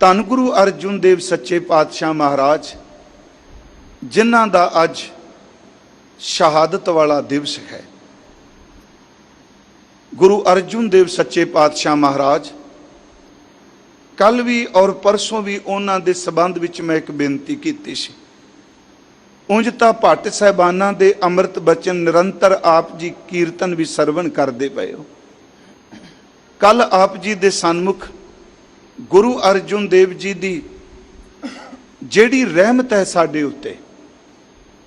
ਧੰਨ ਗੁਰੂ ਅਰਜੁਨ ਦੇਵ ਸੱਚੇ ਪਾਤਸ਼ਾਹ ਮਹਾਰਾਜ ਜਿਨ੍ਹਾਂ ਦਾ ਅੱਜ ਸ਼ਹਾਦਤ ਵਾਲਾ ਦਿਵਸ ਹੈ। ਗੁਰੂ ਅਰਜੁਨ ਦੇਵ ਸੱਚੇ ਪਾਤਸ਼ਾਹ ਮਹਾਰਾਜ ਕੱਲ ਵੀ ਔਰ ਪਰਸੋਂ ਵੀ ਉਹਨਾਂ ਦੇ ਸੰਬੰਧ ਵਿੱਚ ਮੈਂ ਇੱਕ ਬੇਨਤੀ ਕੀਤੀ ਸੀ। ਉਂਝ ਤਾਂ ਭੱਟ ਸਾਹਿਬਾਨਾਂ ਦੇ ਅੰਮ੍ਰਿਤ ਬਚਨ ਨਿਰੰਤਰ ਆਪ ਜੀ ਕੀਰਤਨ ਵੀ ਸਰਵਣ ਕਰਦੇ ਪਏ ਹੋ। ਕੱਲ ਆਪ ਜੀ ਦੇ ਸਨਮੁਖ ਗੁਰੂ ਅਰਜੁਨ ਦੇਵ ਜੀ ਦੀ ਜਿਹੜੀ ਰਹਿਮਤ ਹੈ ਸਾਡੇ ਉੱਤੇ,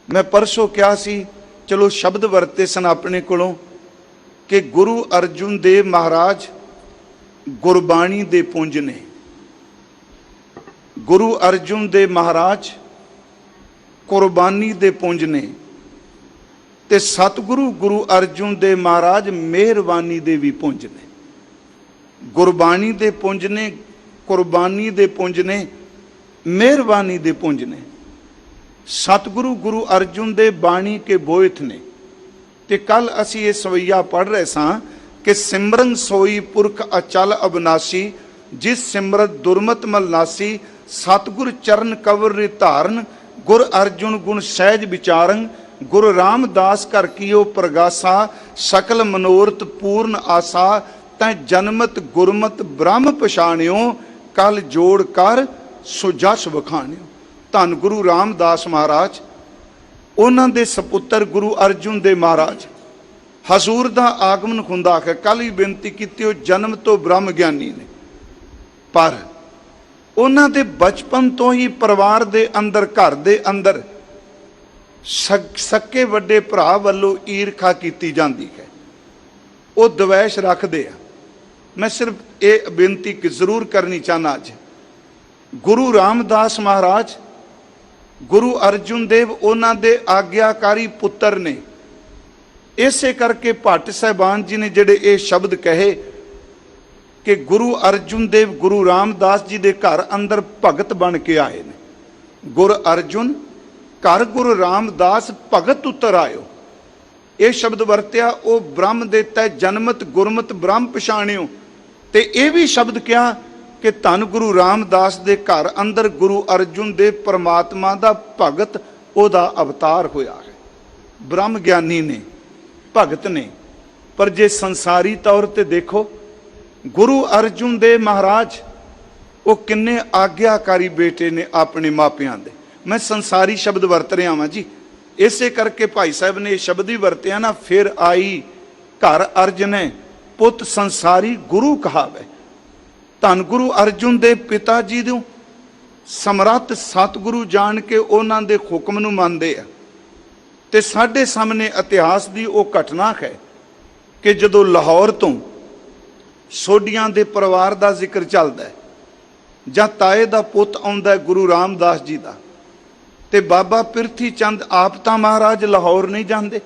ਮੈਂ ਪਰਸੋਂ ਕਿਹਾ ਸੀ, ਚਲੋ ਸ਼ਬਦ ਵਰਤੇ ਸਨ ਆਪਣੇ ਕੋਲੋਂ ਕਿ ਗੁਰੂ ਅਰਜੁਨ ਦੇਵ ਮਹਾਰਾਜ ਗੁਰਬਾਣੀ ਦੇ ਪੁੰਜ ਨੇ। ਗੁਰੂ ਅਰਜੁਨ ਦੇਵ ਮਹਾਰਾਜ ਕੁਰਬਾਨੀ ਦੇ ਪੁੰਜ ਨੇ ਤੇ ਸਤਿਗੁਰੂ ਗੁਰੂ ਅਰਜੁਨ ਦੇਵ ਮਹਾਰਾਜ ਮਿਹਰਬਾਨੀ ਦੇ ਵੀ ਪੁੰਜ ਨੇ। ਗੁਰਬਾਣੀ ਦੇ ਪੁੰਜ ਨੇ, ਕੁਰਬਾਨੀ ਦੇ ਪੁੰਜ ਨੇ, ਮਿਹਰਬਾਨੀ ਦੇ ਪੁੰਜ ਨੇ। ਸਤਿਗੁਰੂ ਗੁਰੂ ਅਰਜੁਨ ਦੇਵ ਬਾਣੀ ਕੇ ਬੋਇਥ ਨੇ। ਤੇ ਕੱਲ ਅਸੀਂ ਇਹ ਸਵਈਆ ਪੜ੍ਹ ਰਹੇ ਸਾਂ ਕਿ ਸਿਮਰਨ ਸੋਈ ਪੁਰਖ ਅਚਲ ਅਬਨਾਸੀ, ਜਿਸ ਸਿਮਰਤ ਦੁਰਮਤ ਮਲ ਨਾਸੀ, ਸਤਿਗੁਰ ਚਰਨ ਕਵਰ ਰੇ ਧਾਰਨ, ਗੁਰ ਅਰਜੁਨ ਗੁਣ ਸਹਿਜ ਵਿਚਾਰੰ, ਗੁਰੂ ਰਾਮਦਾਸ ਕਰ ਕੀਓ ਪ੍ਰਗਾਸਾ, ਸਕਲ ਮਨੋਰਥ ਪੂਰਨ ਆਸਾ, ਤੈ ਜਨਮਤ ਗੁਰਮਤ ਬ੍ਰਹਮ ਪਛਾਣਿਓ, ਕਲ ਜੋੜ ਕਰ ਸੋ ਜਸ ਵਖਾਣਿਓ। ਧੰਨ ਗੁਰੂ ਰਾਮਦਾਸ ਮਹਾਰਾਜ, ਉਹਨਾਂ ਦੇ ਸਪੁੱਤਰ ਗੁਰੂ ਅਰਜੁਨ ਦੇਵ ਮਹਾਰਾਜ, ਹਜ਼ੂਰ ਦਾ ਆਗਮਨ ਹੁੰਦਾ ਹੈ। ਕੱਲ ਵੀ ਬੇਨਤੀ ਕੀਤੀ, ਉਹ ਜਨਮ ਤੋਂ ਬ੍ਰਹਮ ਗਿਆਨੀ ਨੇ, ਪਰ ਉਹਨਾਂ ਦੇ ਬਚਪਨ ਤੋਂ ਹੀ ਪਰਿਵਾਰ ਦੇ ਅੰਦਰ, ਘਰ ਦੇ ਅੰਦਰ ਸੱਕੇ ਵੱਡੇ ਭਰਾ ਵੱਲੋਂ ਈਰਖਾ ਕੀਤੀ ਜਾਂਦੀ ਹੈ। ਉਹ ਦਵੈਸ਼ ਰੱਖਦੇ ਆ। ਮੈਂ ਸਿਰਫ ਇਹ ਬੇਨਤੀ ਜ਼ਰੂਰ ਕਰਨੀ ਚਾਹਨਾ, ਅੱਜ ਗੁਰੂ ਰਾਮਦਾਸ ਮਹਾਰਾਜ ਗੁਰੂ ਅਰਜੁਨ ਦੇਵ ਉਹਨਾਂ ਦੇ ਆਗਿਆਕਾਰੀ ਪੁੱਤਰ ਨੇ। ਇਸੇ ਕਰਕੇ ਭੱਟ ਸਾਹਿਬਾਨ ਜੀ ਨੇ ਜਿਹੜੇ ਇਹ ਸ਼ਬਦ ਕਹੇ ਕਿ ਗੁਰੂ ਅਰਜੁਨ ਦੇਵ ਗੁਰੂ ਰਾਮਦਾਸ ਜੀ ਦੇ ਘਰ ਅੰਦਰ ਭਗਤ ਬਣ ਕੇ ਆਏ ਨੇ। ਗੁਰ ਅਰਜੁਨ ਘਰ ਗੁਰੂ ਰਾਮਦਾਸ ਭਗਤ ਉਤਰ ਆਇਓ, ਇਹ ਸ਼ਬਦ ਵਰਤਿਆ। ਉਹ ਬ੍ਰਹਮ ਦੇ ਤੈ ਜਨਮਤ ਗੁਰਮਤ ਬ੍ਰਹਮ ਪਛਾਣਿਓ। ਤੇ ਇਹ ਵੀ ਸ਼ਬਦ ਕਿਹਾ ਕਿ ਧੰਨ ਗੁਰੂ ਰਾਮਦਾਸ ਦੇ ਘਰ ਅੰਦਰ ਗੁਰੂ ਅਰਜੁਨ ਦੇਵ ਪਰਮਾਤਮਾ ਦਾ ਭਗਤ, ਉਹਦਾ ਅਵਤਾਰ ਹੋਇਆ ਹੈ। ਬ੍ਰਹਮ ਗਿਆਨੀ ਨੇ, ਭਗਤ ਨੇ। ਪਰ ਜੇ ਸੰਸਾਰੀ ਤੌਰ ਤੇ ਦੇਖੋ, ਗੁਰੂ ਅਰਜੁਨ ਦੇਵ ਮਹਾਰਾਜ ਉਹ ਕਿੰਨੇ ਆਗਿਆਕਾਰੀ ਬੇਟੇ ਨੇ ਆਪਣੇ ਮਾਪਿਆਂ ਦੇ। ਮੈਂ ਸੰਸਾਰੀ ਸ਼ਬਦ ਵਰਤ ਰਿਹਾ ਵਾਂ ਜੀ, ਇਸੇ ਕਰਕੇ ਭਾਈ ਸਾਹਿਬ ਨੇ ਇਹ ਸ਼ਬਦ ਹੀ ਵਰਤਿਆ ਨਾ, ਫਿਰ ਆਈ ਘਰ ਅਰਜਨੈ ਪੁੱਤ ਸੰਸਾਰੀ ਗੁਰੂ ਕਹਾਵੇ। ਧੰਨ ਗੁਰੂ ਅਰਜੁਨ ਦੇ ਪਿਤਾ ਜੀ ਨੂੰ ਸਮਰੱਥ ਸਤਿਗੁਰੂ ਜਾਣ ਕੇ ਉਹਨਾਂ ਦੇ ਹੁਕਮ ਨੂੰ ਮੰਨਦੇ ਆ। ਤੇ ਸਾਡੇ ਸਾਹਮਣੇ ਇਤਿਹਾਸ ਦੀ ਉਹ ਘਟਨਾ ਹੈ ਕਿ ਜਦੋਂ ਲਾਹੌਰ ਤੋਂ ਸੋਢੀਆਂ ਦੇ ਪਰਿਵਾਰ ਦਾ ਜ਼ਿਕਰ ਚੱਲਦਾ ਹੈ, ਜਾਂ ਤਾਏ ਦਾ ਪੁੱਤ ਆਉਂਦਾ ਗੁਰੂ ਰਾਮਦਾਸ ਜੀ ਦਾ, ਤੇ ਬਾਬਾ ਪਿਰਥੀ ਚੰਦ ਆਪ ਤਾਂ ਮਹਾਰਾਜ ਲਾਹੌਰ ਨਹੀਂ ਜਾਂਦੇ,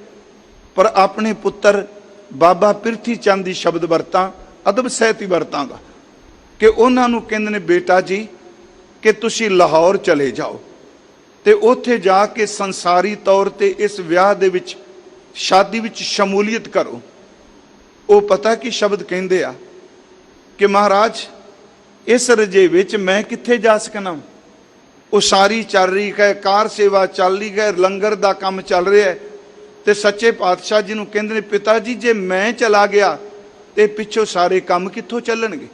ਪਰ ਆਪਣੇ ਪੁੱਤਰ ਬਾਬਾ ਪਿਰਥੀ ਚੰਦ ਦੀ ਸ਼ਬਦ ਵਰਤਾਂ, ਅਦਬ ਸਹਿਤ ਹੀ ਵਰਤਾਂਗਾ, ਕਿ ਉਹਨਾਂ ਨੂੰ ਕਹਿੰਦੇ ਨੇ, ਬੇਟਾ ਜੀ ਕਿ ਤੁਸੀਂ ਲਾਹੌਰ ਚਲੇ ਜਾਓ ਤੇ ਉੱਥੇ ਜਾ ਕੇ ਸੰਸਾਰੀ ਤੌਰ ਤੇ ਇਸ ਵਿਆਹ ਦੇ ਵਿੱਚ, ਸ਼ਾਦੀ ਵਿੱਚ ਸ਼ਮੂਲੀਅਤ ਕਰੋ। ਉਹ ਪਤਾ ਕੀ ਸ਼ਬਦ ਕਹਿੰਦੇ ਆ ਕਿ ਮਹਾਰਾਜ ਇਸ ਰਜੇ ਵਿੱਚ ਮੈਂ ਕਿੱਥੇ ਜਾ ਸਕਣਾ। ਉਸਾਰੀ ਚੱਲ ਰਹੀ ਹੈ, ਕਾਰ ਸੇਵਾ ਚੱਲ ਰਹੀ ਹੈ, ਲੰਗਰ ਦਾ ਕੰਮ ਚੱਲ ਰਿਹਾ ਹੈ। ਤੇ ਸੱਚੇ ਪਾਤਸ਼ਾਹ ਜੀ ਨੂੰ ਕਹਿੰਦੇ ਨੇ, ਪਿਤਾ ਜੀ ਜੇ ਮੈਂ ਚਲਾ ਗਿਆ ਤੇ ਪਿੱਛੋਂ ਸਾਰੇ ਕੰਮ ਕਿੱਥੋਂ ਚੱਲਣਗੇ,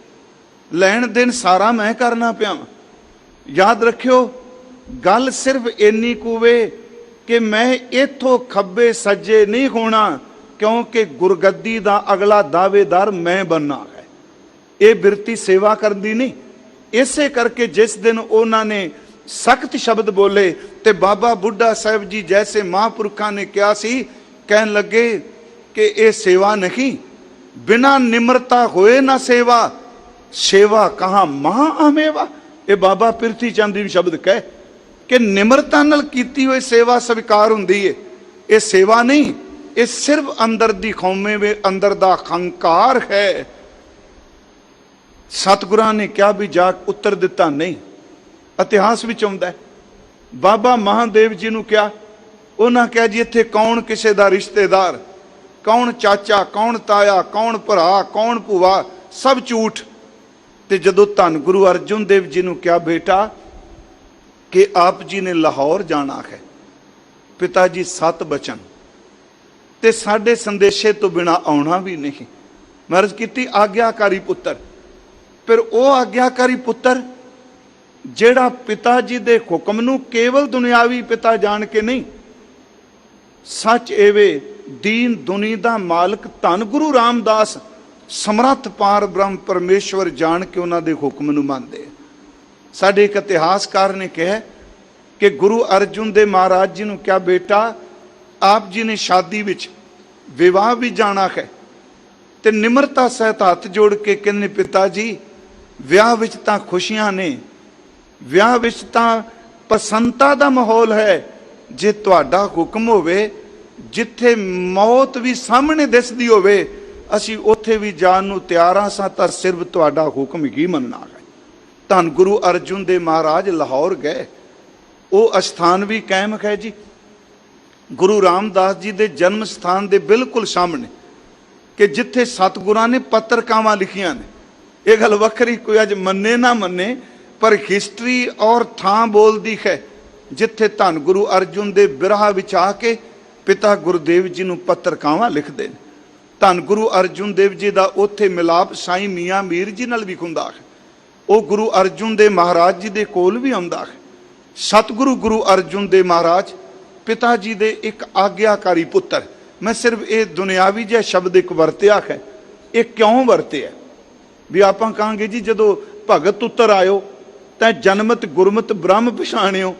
ਲੈਣ ਦੇਣ ਸਾਰਾ ਮੈਂ ਕਰਨਾ ਪਿਆ। ਯਾਦ ਰੱਖਿਓ, ਗੱਲ ਸਿਰਫ ਇੰਨੀ ਕੁਵੇ ਕਿ ਮੈਂ ਇੱਥੋਂ ਖੱਬੇ ਸੱਜੇ ਨਹੀਂ ਹੋਣਾ, ਕਿਉਂਕਿ ਗੁਰਗੱਦੀ ਦਾ ਅਗਲਾ ਦਾਅਵੇਦਾਰ ਮੈਂ ਬਣਨਾ ਹੈ। ਇਹ ਬਿਰਤੀ ਸੇਵਾ ਕਰਨ ਦੀ ਨਹੀਂ। ਇਸੇ ਕਰਕੇ ਜਿਸ ਦਿਨ ਉਹਨਾਂ ਨੇ ਸਖਤ ਸ਼ਬਦ ਬੋਲੇ ਤੇ ਬਾਬਾ ਬੁੱਢਾ ਸਾਹਿਬ ਜੀ ਜੈਸੇ ਮਹਾਂਪੁਰਖਾਂ ਨੇ ਕਿਹਾ ਸੀ, ਕਹਿਣ ਲੱਗੇ ਕਿ ਇਹ ਸੇਵਾ ਨਹੀਂ, ਬਿਨਾ ਨਿਮਰਤਾ ਹੋਏ ਨਾ ਸੇਵਾ, ਸੇਵਾ ਕਹਾਂ ਮਹਾ ਆਮੇਵਾ। ਇਹ ਬਾਬਾ ਪਿਰਥੀ ਚੰਦ ਦੀ ਸ਼ਬਦ ਕਹੇ ਕਿ ਨਿਮਰਤਾ ਨਾਲ ਕੀਤੀ ਹੋਈ ਸੇਵਾ ਸਵੀਕਾਰ ਹੁੰਦੀ ਹੈ। ਇਹ ਸੇਵਾ ਨਹੀਂ, ਇਹ ਸਿਰਫ ਅੰਦਰ ਦੀ ਖੌਮੇ ਵੇ, ਅੰਦਰ ਦਾ ਹੰਕਾਰ ਹੈ। ਸਤਿਗੁਰਾਂ ਨੇ ਕਿਹਾ ਵੀ ਜਾ ਉੱਤਰ ਦਿੱਤਾ ਨਹੀਂ। ਇਤਿਹਾਸ ਵਿੱਚ ਆਉਂਦਾ ਹੈ, ਬਾਬਾ ਮਹਾਦੇਵ ਜੀ ਨੂੰ ਕਿਹਾ, ਉਹਨਾਂ ਕਿਹਾ ਜੀ ਇੱਥੇ ਕੌਣ ਕਿਸੇ ਦਾ ਰਿਸ਼ਤੇਦਾਰ, ਕੌਣ ਚਾਚਾ, ਕੌਣ ਤਾਇਆ, ਕੌਣ ਭਰਾ, ਕੌਣ ਭੂਆ, ਸਭ ਝੂਠ। ਤੇ ਜਦੋਂ ਧੰਨ ਗੁਰੂ ਅਰਜਨ ਦੇਵ ਜੀ ਨੂੰ ਕਿਹਾ ਬੇਟਾ ਕਿ ਆਪ ਜੀ ਨੇ ਲਾਹੌਰ ਜਾਣਾ ਹੈ, ਪਿਤਾ ਜੀ 7 ਬਚਨ ਤੇ ਸਾਡੇ ਸੰਦੇਸ਼ੇ ਤੋਂ ਬਿਨਾ ਆਉਣਾ ਵੀ ਨਹੀਂ। ਮੈਂ ਅਰਜ਼ ਕੀਤੀ ਆਗਿਆਕਾਰੀ ਪੁੱਤਰ। ਫਿਰ ਉਹ ਆਗਿਆਕਾਰੀ ਪੁੱਤਰ ਜਿਹੜਾ ਪਿਤਾ ਜੀ ਦੇ ਹੁਕਮ ਨੂੰ ਕੇਵਲ ਦੁਨਿਆਵੀ ਪਿਤਾ ਜਾਣ ਕੇ ਨਹੀਂ, ਸੱਚ ਐਵੇਂ ਦੀਨ ਦੁਨੀ ਦਾ ਮਾਲਕ ਧੰਨ ਗੁਰੂ ਰਾਮਦਾਸ ਸਮਰੱਥ ਪਾਰ ਬ੍ਰਹਮ ਪਰਮੇਸ਼ਵਰ ਜਾਣ ਕੇ ਉਹਨਾਂ ਦੇ ਹੁਕਮ ਨੂੰ ਮੰਨਦੇ। ਸਾਡੇ ਇੱਕ ਇਤਿਹਾਸਕਾਰ ਨੇ ਕਿਹਾ ਕਿ ਗੁਰੂ ਅਰਜਨ ਦੇਵ ਮਹਾਰਾਜ ਜੀ ਨੂੰ ਕਿਹਾ ਬੇਟਾ ਆਪ ਜੀ ਨੇ ਸ਼ਾਦੀ ਵਿੱਚ ਵਿਵਾਹ ਵੀ ਜਾਣਾ ਹੈ ਤੇ ਨਿਮਰਤਾ ਸਹਿਤ ਹੱਥ ਜੋੜ ਕੇ ਕਹਿੰਦੇ ਪਿਤਾ ਜੀ ਵਿਆਹ ਵਿੱਚ ਤਾਂ ਖੁਸ਼ੀਆਂ ਨੇ, ਵਿਆਹ ਵਿੱਚ ਤਾਂ ਪਸੰਦਤਾ ਦਾ ਮਾਹੌਲ ਹੈ, ਜੇ ਤੁਹਾਡਾ ਹੁਕਮ ਹੋਵੇ ਜਿੱਥੇ ਮੌਤ ਵੀ ਸਾਹਮਣੇ ਦਿਸਦੀ ਹੋਵੇ ਅਸੀਂ ਉੱਥੇ ਵੀ ਜਾਣ ਨੂੰ ਤਿਆਰ ਹਾਂ ਸਾਂ, ਤਾਂ ਸਿਰਫ ਤੁਹਾਡਾ ਹੁਕਮ ਹੀ ਮੰਨਣਾ ਹੈ। ਧੰਨ ਗੁਰੂ ਅਰਜਨ ਦੇਵ ਮਹਾਰਾਜ ਲਾਹੌਰ ਗਏ। ਉਹ ਅਸਥਾਨ ਵੀ ਕਾਇਮ ਹੈ ਜੀ ਗੁਰੂ ਰਾਮਦਾਸ ਜੀ ਦੇ ਜਨਮ ਸਥਾਨ ਦੇ ਬਿਲਕੁਲ ਸਾਹਮਣੇ, ਕਿ ਜਿੱਥੇ ਸਤਿਗੁਰਾਂ ਨੇ ਪੱਤਰਕਾਵਾਂ ਲਿਖੀਆਂ ਨੇ। ਇਹ ਗੱਲ ਵੱਖਰੀ, ਕੋਈ ਅੱਜ ਮੰਨੇ ਨਾ ਮੰਨੇ, ਪਰ ਹਿਸਟਰੀ ਔਰ ਥਾਂ ਬੋਲਦੀ ਹੈ ਜਿੱਥੇ ਧੰਨ ਗੁਰੂ ਅਰਜਨ ਦੇ ਬਿਰਹਾ ਵਿੱਚ ਆ ਕੇ ਪਿਤਾ ਗੁਰਦੇਵ ਜੀ ਨੂੰ ਪੱਤਰਕਾਵਾਂ ਲਿਖਦੇ ਨੇ। ਧੰਨ ਗੁਰੂ ਅਰਜਨ ਦੇਵ ਜੀ ਦਾ ਉੱਥੇ ਮਿਲਾਪ ਸਾਈਂ ਮੀਆਂ ਮੀਰ ਜੀ ਨਾਲ ਵੀ ਹੁੰਦਾ ਹੈ। ਉਹ ਗੁਰੂ ਅਰਜਨ ਦੇਵ ਮਹਾਰਾਜ ਜੀ ਦੇ ਕੋਲ ਵੀ ਆਉਂਦਾ ਹੈ। ਸਤਿਗੁਰੂ ਗੁਰੂ ਅਰਜਨ ਦੇਵ ਮਹਾਰਾਜ ਪਿਤਾ ਜੀ ਦੇ ਇੱਕ ਆਗਿਆਕਾਰੀ ਪੁੱਤਰ। ਮੈਂ ਸਿਰਫ ਇਹ ਦੁਨਿਆਵੀ ਜਿਹਾ ਸ਼ਬਦ ਇੱਕ ਵਰਤਿਆ ਹੈ। ਇਹ ਕਿਉਂ ਵਰਤਿਆ ਵੀ ਆਪਾਂ ਕਹਾਂਗੇ ਜੀ ਜਦੋਂ ਭਗਤ ਉੱਤਰ ਆਇਓ ਤਾਂ ਜਨਮਤ ਗੁਰਮਤ ਬ੍ਰਹਮ ਪਛਾਣਿਓ।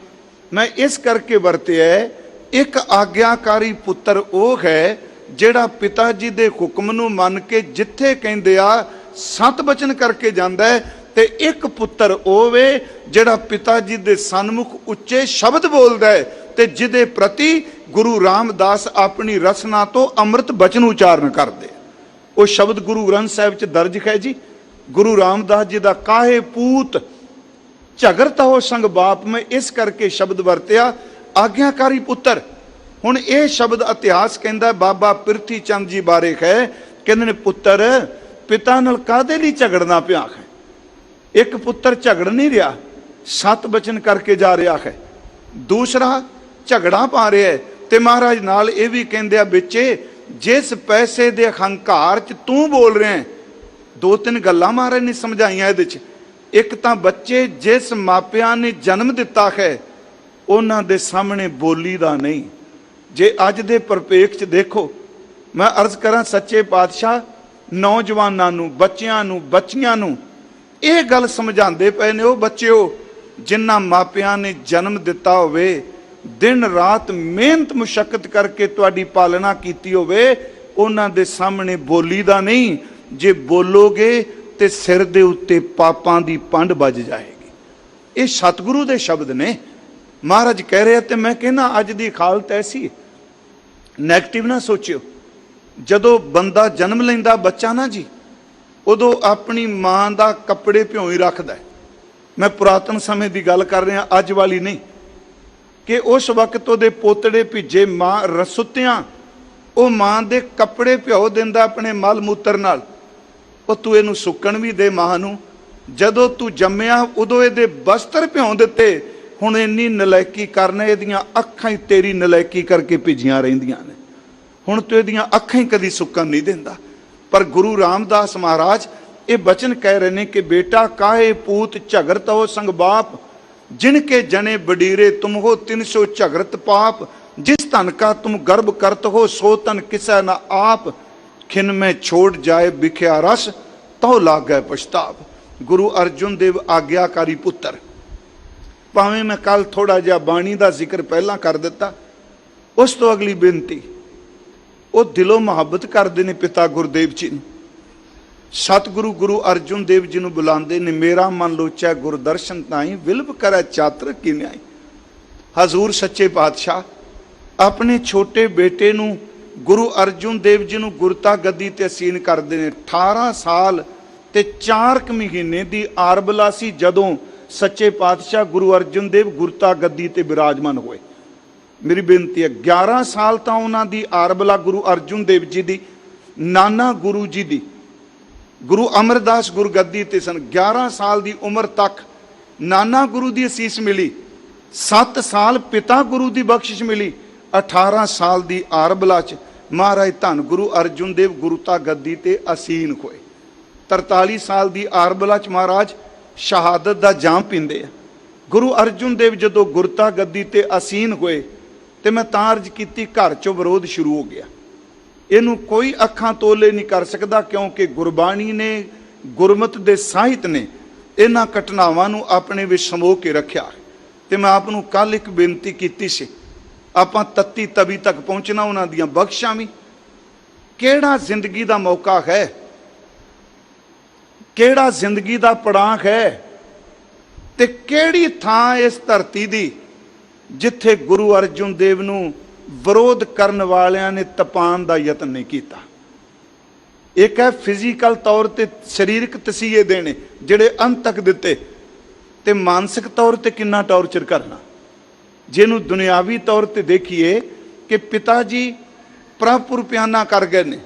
ਮੈਂ ਇਸ ਕਰਕੇ ਵਰਤਿਆ ਇੱਕ ਆਗਿਆਕਾਰੀ ਪੁੱਤਰ ਉਹ ਹੈ ਜਿਹੜਾ ਪਿਤਾ ਜੀ ਦੇ ਹੁਕਮ ਨੂੰ ਮੰਨ ਕੇ ਜਿੱਥੇ ਕਹਿੰਦੇ ਆ 7 ਬਚਨ ਕਰਕੇ ਜਾਂਦਾ ਹੈ, ਤੇ ਇੱਕ ਪੁੱਤਰ ਉਹ ਵੇ ਜਿਹੜਾ ਪਿਤਾ ਜੀ ਦੇ ਸਨਮੁਖ ਉੱਚੇ ਸ਼ਬਦ ਬੋਲਦਾ ਹੈ ਤੇ ਜਿਹਦੇ ਪ੍ਰਤੀ ਗੁਰੂ ਰਾਮਦਾਸ ਆਪਣੀ ਰਸਨਾ ਤੋਂ ਅੰਮ੍ਰਿਤ ਬਚਨ ਉਚਾਰਨ ਕਰਦੇ। ਉਹ ਸ਼ਬਦ ਗੁਰੂ ਗ੍ਰੰਥ ਸਾਹਿਬ 'ਚ ਦਰਜ ਹੈ ਜੀ। ਗੁਰੂ ਰਾਮਦਾਸ ਜੀ ਦਾ ਕਾਹੇ ਪੂਤ ਝਗੜਤਾ ਹੋ ਸੰਗ ਬਾਪ, ਮੈਂ ਇਸ ਕਰਕੇ ਸ਼ਬਦ ਵਰਤਿਆ ਆਗਿਆਕਾਰੀ ਪੁੱਤਰ। ਹੁਣ ਇਹ ਸ਼ਬਦ ਇਤਿਹਾਸ ਕਹਿੰਦਾ ਬਾਬਾ ਪ੍ਰਿਥੀ ਚੰਦ ਜੀ ਬਾਰੇ ਹੈ, ਕਹਿੰਦੇ ਨੇ ਪੁੱਤਰ ਪਿਤਾ ਨਾਲ ਕਾਹਦੇ ਲਈ ਝਗੜਨਾ ਪਿਆ ਹੈ। ਇੱਕ ਪੁੱਤਰ ਝਗੜ ਨਹੀਂ ਰਿਹਾ, 7 ਬਚਨ ਕਰਕੇ ਜਾ ਰਿਹਾ ਹੈ, ਦੂਸਰਾ ਝਗੜਾ ਪਾ ਰਿਹਾ ਹੈ। ਤੇ ਮਹਾਰਾਜ ਨਾਲ ਇਹ ਵੀ ਕਹਿੰਦੇ ਆ ਵਿੱਚੇ ਜਿਸ ਪੈਸੇ ਦੇ ਹੰਕਾਰ 'ਚ ਤੂੰ ਬੋਲ ਰਿਹਾ। 2-3 ਗੱਲਾਂ ਮਹਾਰਾਜ ਨੇ ਸਮਝਾਈਆਂ ਇਹਦੇ 'ਚ। ਇੱਕ ਤਾਂ ਬੱਚੇ ਜਿਸ ਮਾਪਿਆਂ ਨੇ ਜਨਮ ਦਿੱਤਾ ਹੈ ਉਹਨਾਂ ਦੇ ਸਾਹਮਣੇ ਬੋਲੀ ਦਾ ਨਹੀਂ। ਜੇ ਅੱਜ ਦੇ ਪਰਿਪੇਖ 'ਚ ਦੇਖੋ, ਮੈਂ ਅਰਜ਼ ਕਰਾਂ ਸੱਚੇ ਪਾਤਸ਼ਾਹ ਨੌਜਵਾਨਾਂ ਨੂੰ, ਬੱਚਿਆਂ ਨੂੰ, ਬੱਚੀਆਂ ਨੂੰ ਇਹ ਗੱਲ ਸਮਝਾਉਂਦੇ ਪਏ ਨੇ, ਉਹ ਬੱਚਿਓ ਜਿਨ੍ਹਾਂ ਮਾਪਿਆਂ ਨੇ ਜਨਮ ਦਿੱਤਾ ਹੋਵੇ, ਦਿਨ ਰਾਤ ਮਿਹਨਤ ਮੁਸ਼ੱਕਤ ਕਰਕੇ ਤੁਹਾਡੀ ਪਾਲਣਾ ਕੀਤੀ ਹੋਵੇ, ਉਹਨਾਂ ਦੇ ਸਾਹਮਣੇ ਬੋਲੀ ਦਾ ਨਹੀਂ। ਜੇ ਬੋਲੋਗੇ ਤੇ ਸਿਰ ਦੇ ਉੱਤੇ ਪਾਪਾਂ ਦੀ ਪੰਡ ਵੱਜ ਜਾਏਗੀ। ਇਹ ਸਤਿਗੁਰੂ ਦੇ ਸ਼ਬਦ ਨੇ, ਮਹਾਰਾਜ ਕਹਿ ਰਹੇ। ਤੇ ਮੈਂ ਕਹਿੰਦਾ ਅੱਜ ਦੀ ਹਾਲਤ ਐਸੀ, ਨੈਗੇਟਿਵ ਨਾ ਸੋਚਿਓ। ਜਦੋਂ ਬੰਦਾ ਜਨਮ ਲੈਂਦਾ ਬੱਚਾ ਨਾ ਜੀ, ਉਦੋਂ ਆਪਣੀ ਮਾਂ ਦਾ ਕੱਪੜੇ ਭਿਉਂ ਰੱਖਦਾ। ਮੈਂ ਪੁਰਾਤਨ ਸਮੇਂ ਦੀ ਗੱਲ ਕਰ ਰਿਹਾ, ਅੱਜ ਵਾਲੀ ਨਹੀਂ, ਕਿ ਉਸ ਵਕਤ ਉਹਦੇ ਪੋਤੜੇ ਭਿੱਜੇ ਮਾਂ ਰਸੁੱਤਿਆਂ ਉਹ ਮਾਂ ਦੇ ਕੱਪੜੇ ਭਿਓ ਦਿੰਦਾ ਆਪਣੇ ਮਲ ਮੂਤਰ ਨਾਲ। ਉਹ ਤੂੰ ਇਹਨੂੰ ਸੁੱਕਣ ਵੀ ਦੇ ਮਾਂ ਨੂੰ, ਜਦੋਂ ਤੂੰ ਜੰਮਿਆ ਉਦੋਂ ਇਹਦੇ ਬਸਤਰ ਭਿਉਂ ਦਿੱਤੇ। ਹੁਣ ਇੰਨੀ ਨਲਾਇਕੀ ਕਰਨਾ, ਇਹਦੀਆਂ ਅੱਖਾਂ ਹੀ ਤੇਰੀ ਨਲਾਇਕੀ ਕਰਕੇ ਭਿੱਜੀਆਂ ਰਹਿੰਦੀਆਂ ਨੇ। ਹੁਣ ਤੂੰ ਇਹਦੀਆਂ ਅੱਖਾਂ ਹੀ ਕਦੀ ਸੁੱਕਣ ਨਹੀਂ ਦਿੰਦਾ। ਪਰ ਗੁਰੂ ਰਾਮਦਾਸ ਮਹਾਰਾਜ ਇਹ ਬਚਨ ਕਹਿ ਰਹੇ ਨੇ ਕਿ ਬੇਟਾ ਕਾਹੇ ਪੂਤ ਝਗੜਤ ਹੋ ਸੰਗ ਬਾਪ, ਜਿਨ ਕੇ ਜਨੇ ਬਡੀਰੇ ਤੁਮ ਹੋ 300 ਝਗੜਤ ਪਾਪ, ਜਿਸ ਧਨ ਕਾ ਤੁਮ ਗਰਭ ਕਰਤ ਹੋ ਸੋ ਤਨ ਕਿਸੈ ਨਾ ਆਪ, ਖਿਨ ਮੈਂ ਛੋੜ ਜਾਏ ਬਿਖਿਆ ਰਸ ਤਉ ਲਾਗੈ ਪਛਤਾਪ। ਗੁਰੂ ਅਰਜਨ ਦੇਵ ਆਗਿਆਕਾਰੀ ਪੁੱਤਰ। ਭਾਵੇਂ ਮੈਂ ਕੱਲ ਥੋੜਾ ਜਿਹਾ ਬਾਣੀ ਦਾ ਜ਼ਿਕਰ ਪਹਿਲਾਂ ਕਰ ਦਿੱਤਾ, ਉਸ ਤੋਂ ਅਗਲੀ ਬੇਨਤੀ, ਉਹ ਦਿਲੋਂ ਮੁਹੱਬਤ ਕਰਦੇ ਨੇ ਪਿਤਾ ਗੁਰਦੇਵ ਜੀ ਨੂੰ। ਸਤਿਗੁਰੂ ਗੁਰੂ ਅਰਜਨ ਦੇਵ ਜੀ ਨੂੰ ਬੁਲਾਉਂਦੇ ਨੇ, ਮੇਰਾ ਮਨ ਲੋਚੈ ਗੁਰਦਰਸ਼ਨ ਤਾਈ, ਵਿਲਪ ਕਰੈ ਚਾਤਰ ਕਿਨਿਆਈ। ਹਜ਼ੂਰ ਸੱਚੇ ਪਾਤਸ਼ਾਹ ਆਪਣੇ ਛੋਟੇ ਬੇਟੇ ਨੂੰ ਗੁਰੂ ਅਰਜਨ ਦੇਵ ਜੀ ਨੂੰ ਗੁਰਤਾ ਗੱਦੀ ਤੇ ਅਸੀਨ ਕਰਦੇ ਨੇ। 18 ਸਾਲ ਤੇ 4 ਮਹੀਨੇ ਦੀ ਆਰਬਲਾ ਸੀ ਜਦੋਂ ਸੱਚੇ ਪਾਤਸ਼ਾਹ ਗੁਰੂ ਅਰਜਨ ਦੇਵ ਗੁਰਤਾ ਗੱਦੀ ਤੇ ਬਿਰਾਜਮਾਨ ਹੋਏ। ਮੇਰੀ ਬੇਨਤੀ ਹੈ, 11 ਸਾਲ ਤਾਂ ਉਹਨਾਂ ਦੀ ਆਰਬਲਾ ਗੁਰੂ ਅਰਜਨ ਦੇਵ ਜੀ ਦੀ, ਨਾਨਾ ਗੁਰੂ ਜੀ ਦੀ गुरु अमरदास गुरगद्दी ते सन। 11 साल की उम्र तक नाना गुरु की असीस मिली, 7 साल पिता गुरु की बख्शिश मिली, 18 साल की आरबला च महाराज धन गुरु अर्जुन देव गुरुता गद्दी ते असीन होए। 43 साल की आरबला च महाराज शहादत का जाम पींदे आ। गुरु अर्जुन देव जदों गुरता गद्दी ते असीन होए तो मैं तां अर्ज की घर चों विरोध शुरू हो गया। इनू कोई अखां तोले नहीं कर सकता, क्योंकि गुरबाणी ने, गुरमत दे साहित्य ने इन्हां घटनावां नूं अपने विच समो के रखिया। तो मैं आप नूं कल एक बेनती कीती सी, आपां तत्ती तवी तक पहुँचना, उन्हां दीआं बख्शां वी। किहड़ा जिंदगी दा मौका है, किहड़ा जिंदगी दा पड़ाव है, ते किहड़ी थां इस धरती दी जिथे गुरु अर्जुन देव नूं विरोध करन वालियां ने तपान का यतन नहीं किया। एक है फिजिकल तौर पर शरीरक तसीहे देने जिहड़े अंत तक दिते, ते मानसिक तौर पर कितना टॉर्चर करना। जिन्हों दुनियावी तौर पर देखिए कि पिता जी प्रभुर प्याना कर गए ने,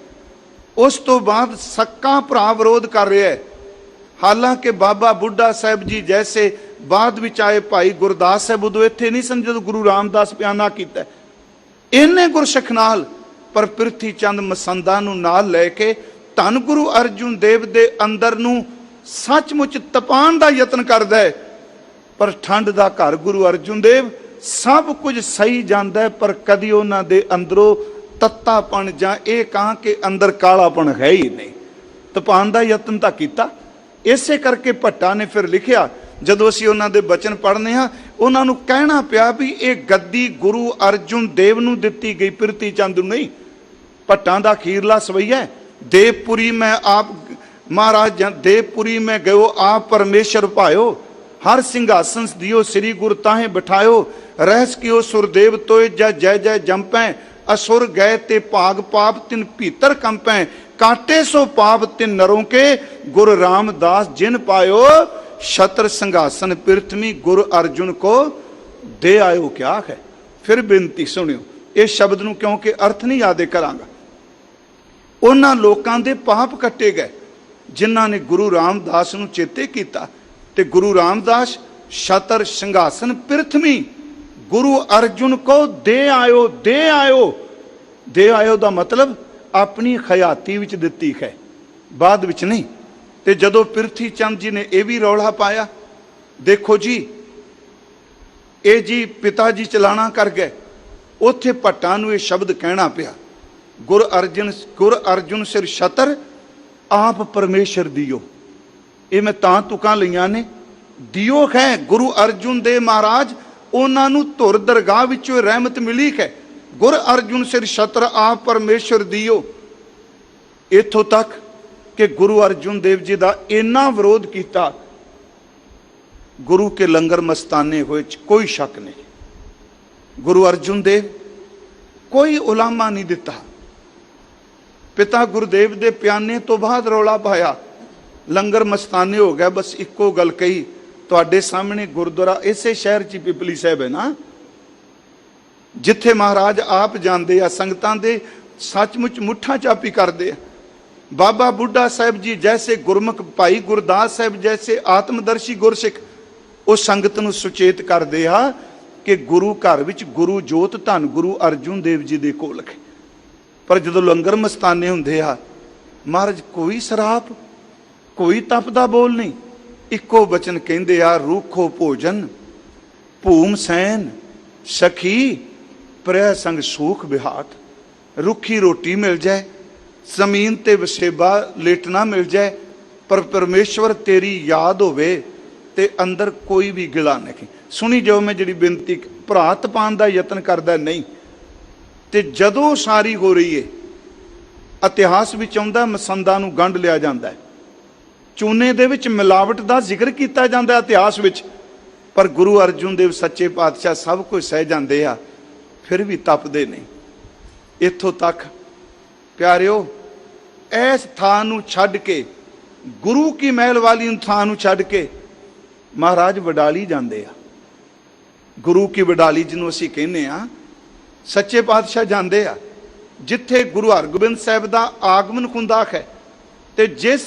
उस तो बाद सक्का भरा विरोध कर रहा है। हालांकि बाबा बुढ़ा साहब जी जैसे बाद विच आए भाई गुरदास साहब उदों इत्थे नहीं सन जदों गुरु रामदास प्याना कीता। इन्ने गुरसिख नाल पर पिरथी चंद मसंदा नूं नाल लैके धन गुरु अर्जुन देव दे अंदर नूं सचमुच तपान दा यतन करदा है। पर ठंड दा घर गुरु अर्जुन देव सब कुछ सही जांदा है, पर कदी उन्हां दे अंदरों तत्तापन जां इह कहां कि अंदर कालापन है ही नहीं। तपान दा यतन तां कीता। इसे करके भट्टा ने फिर लिखिया, जदों असीं उन्हां दे बचन पढ़ने हाँ, उन्हां नूं कहना पिया भी ये गद्दी गुरु अर्जुन देव नूं दित्ती गई, पिरथी चंद नूं नहीं। भट्टां दा अखीरला सवैया है, देवपुरी में आप महाराज देवपुरी में गयो आप परमेश्वर पायो, हर सिंघासन दियो श्री गुरु ताहे बिठायो, रहस कियो सुरदेव तोय जय जय जंपै, असुर गए ते भाग पाप तिन भीतर कंपै, काटे सो पाप तिन नरों के गुरु रामदास जिन पायो, छत्र संघासन पृथ्वी गुरु अर्जुन को दे आयो क्या है। फिर बेनती सुनियो, इस शब्द नूं क्योंकि अर्थ नहीं याद करांगा। उन्हां लोकां दे पाप कट्टे गए जिन्हां ने गुरु रामदास नूं चेते कीता, ते गुरु रामदास छत्र संघासन पृथ्वी गुरु अर्जुन को दे आयो। दे आयो, दे आयो दा मतलब अपनी खयाती विच दित्ती है, बाद विच नहीं। ते जदों पिरथी चंद जी ने यह भी रौला पाया, देखो जी ये जी पिता जी चलाना कर गए, उत्थे भट्टां नूं ये शब्द कहना पिया, गुर अर्जुन सिर छत्र आप परमेश्वर दियो। ये मैं तां तुकां लईआं ने, दियो है गुरु अर्जुन दे महाराज, उन्हां नूं धुर दरगाह विचों रहमत मिली है। गुर अर्जुन सिर छत्र आप परमेश्वर दियो। इत्थों तक कि गुरु अर्जुन देव जी का इन्ना विरोध किया, गुरु के लंगर मस्ताने हुए कोई शक नहीं। गुरु अर्जुन देव कोई उलामा नहीं दिता। पिता गुरुदेव दे प्याने तो बाद रौला पाया, लंगर मस्ताने हो गया। बस इको गल कही, तुहाडे सामने गुरुद्वारा इसे शहर च पिपली साहब है ना, जिथे महाराज आप जाते आ, संगतां दे सचमुच मुठा चापी करते। बाबा बुढ़ा साहब जी जैसे गुरमुख, भाई गुरदास साहब जैसे आत्मदर्शी गुरसिख उस संगत नूं सुचेत करते आ कि गुरु घर विच गुरु जोत धन गुरु अर्जुन देव जी दे कोल है। पर जदों लंगर मस्ताने हुंदे आ, महाराज कोई सराप, कोई तप दा बोल नहीं, इको बचन कहंदे आ, रूखो भोजन भूम सैन सखी प्रिय संग सूख बिहात। रुखी रोटी मिल जाए, जमीन ते वसेबा लेटना मिल जाए, पर परमेश्वर तेरी याद होवे ते अंदर कोई भी गिला नहीं। सुनी जाओ, मैं जिहड़ी बेनती भरा तपान का यतन करदा नहीं, ते जदों सारी हो रही है, इतिहास विच आउंदा मसंदा नूं गंढ लिया जांदा है, चूने दे विच मिलावट का जिक्र किया जाता है इतिहास विच, पर गुरु अर्जुन देव सच्चे पातशाह सब कुछ सह जाते आ, फिर भी तपदे नहीं। इत्थों तक प्यारिओ, इस थां नूं छड्ड के, गुरु की महल वाली थां नूं छड्ड के महाराज वडाली जाते आ। गुरु की वडाली जिन्हों असीं कहने आ, सच्चे पातशाह जाते आ, जिथे गुरु हरगोबिंद साहब का आगमन हुंदा है। ते जिस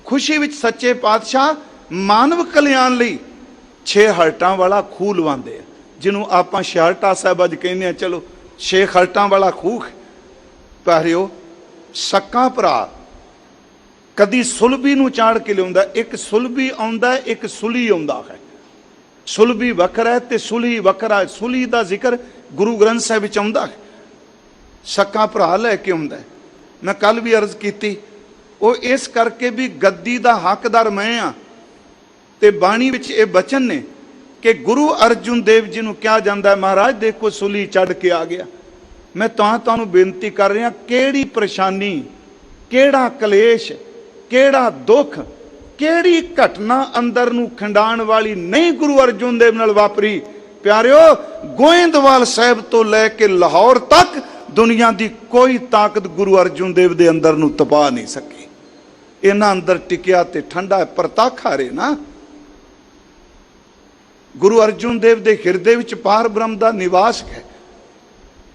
खुशी विच सच्चे पातशाह मानव कल्याण लई 6 हरटां वाला खूह लवांदे, जिन्हों आपां शहारटा साहिब अज कहने चलो 6 हरटां वाला खूह। प्यारिओ सक्का भरा कदी सुलभी नूं चाड़ के लिआउंदा, एक सुलभी आउंदा है, एक सुली आउंदा है। सुलभी वखरा है ते सुली वखरा है। सुली दा जिक्र गुरु ग्रंथ साहिब विच आउंदा है, सक्का भरा लैके आउंदा है। मैं कल भी अर्ज कीती, वो इस करके भी गद्दी दा हकदार मैं हाँ। ते बाणी विच ये बचन ने कि गुरु अर्जुन देव जी नूं कहा जांदा है, महाराज देखो सुली चढ़ के आ गया। मैं तुहानूं बेनती कर रहा, केड़ी परेशानी, केड़ा कलेश, केड़ा दुख, केड़ी घटना अंदर नूं खंडाण वाली नहीं गुरु अर्जुन देव नाल वापरी। प्यारिओ गोइंदवाल साहिब तो लैके लाहौर तक दुनिया की कोई ताकत गुरु अर्जुन देव दे अंदर नूं तपा नहीं सकी। इन्हां अंदर टिकिया ते ठंडा परताखा रे ना। गुरु अर्जुन देव दे हिरदे विच पार ब्रह्म दा निवास है।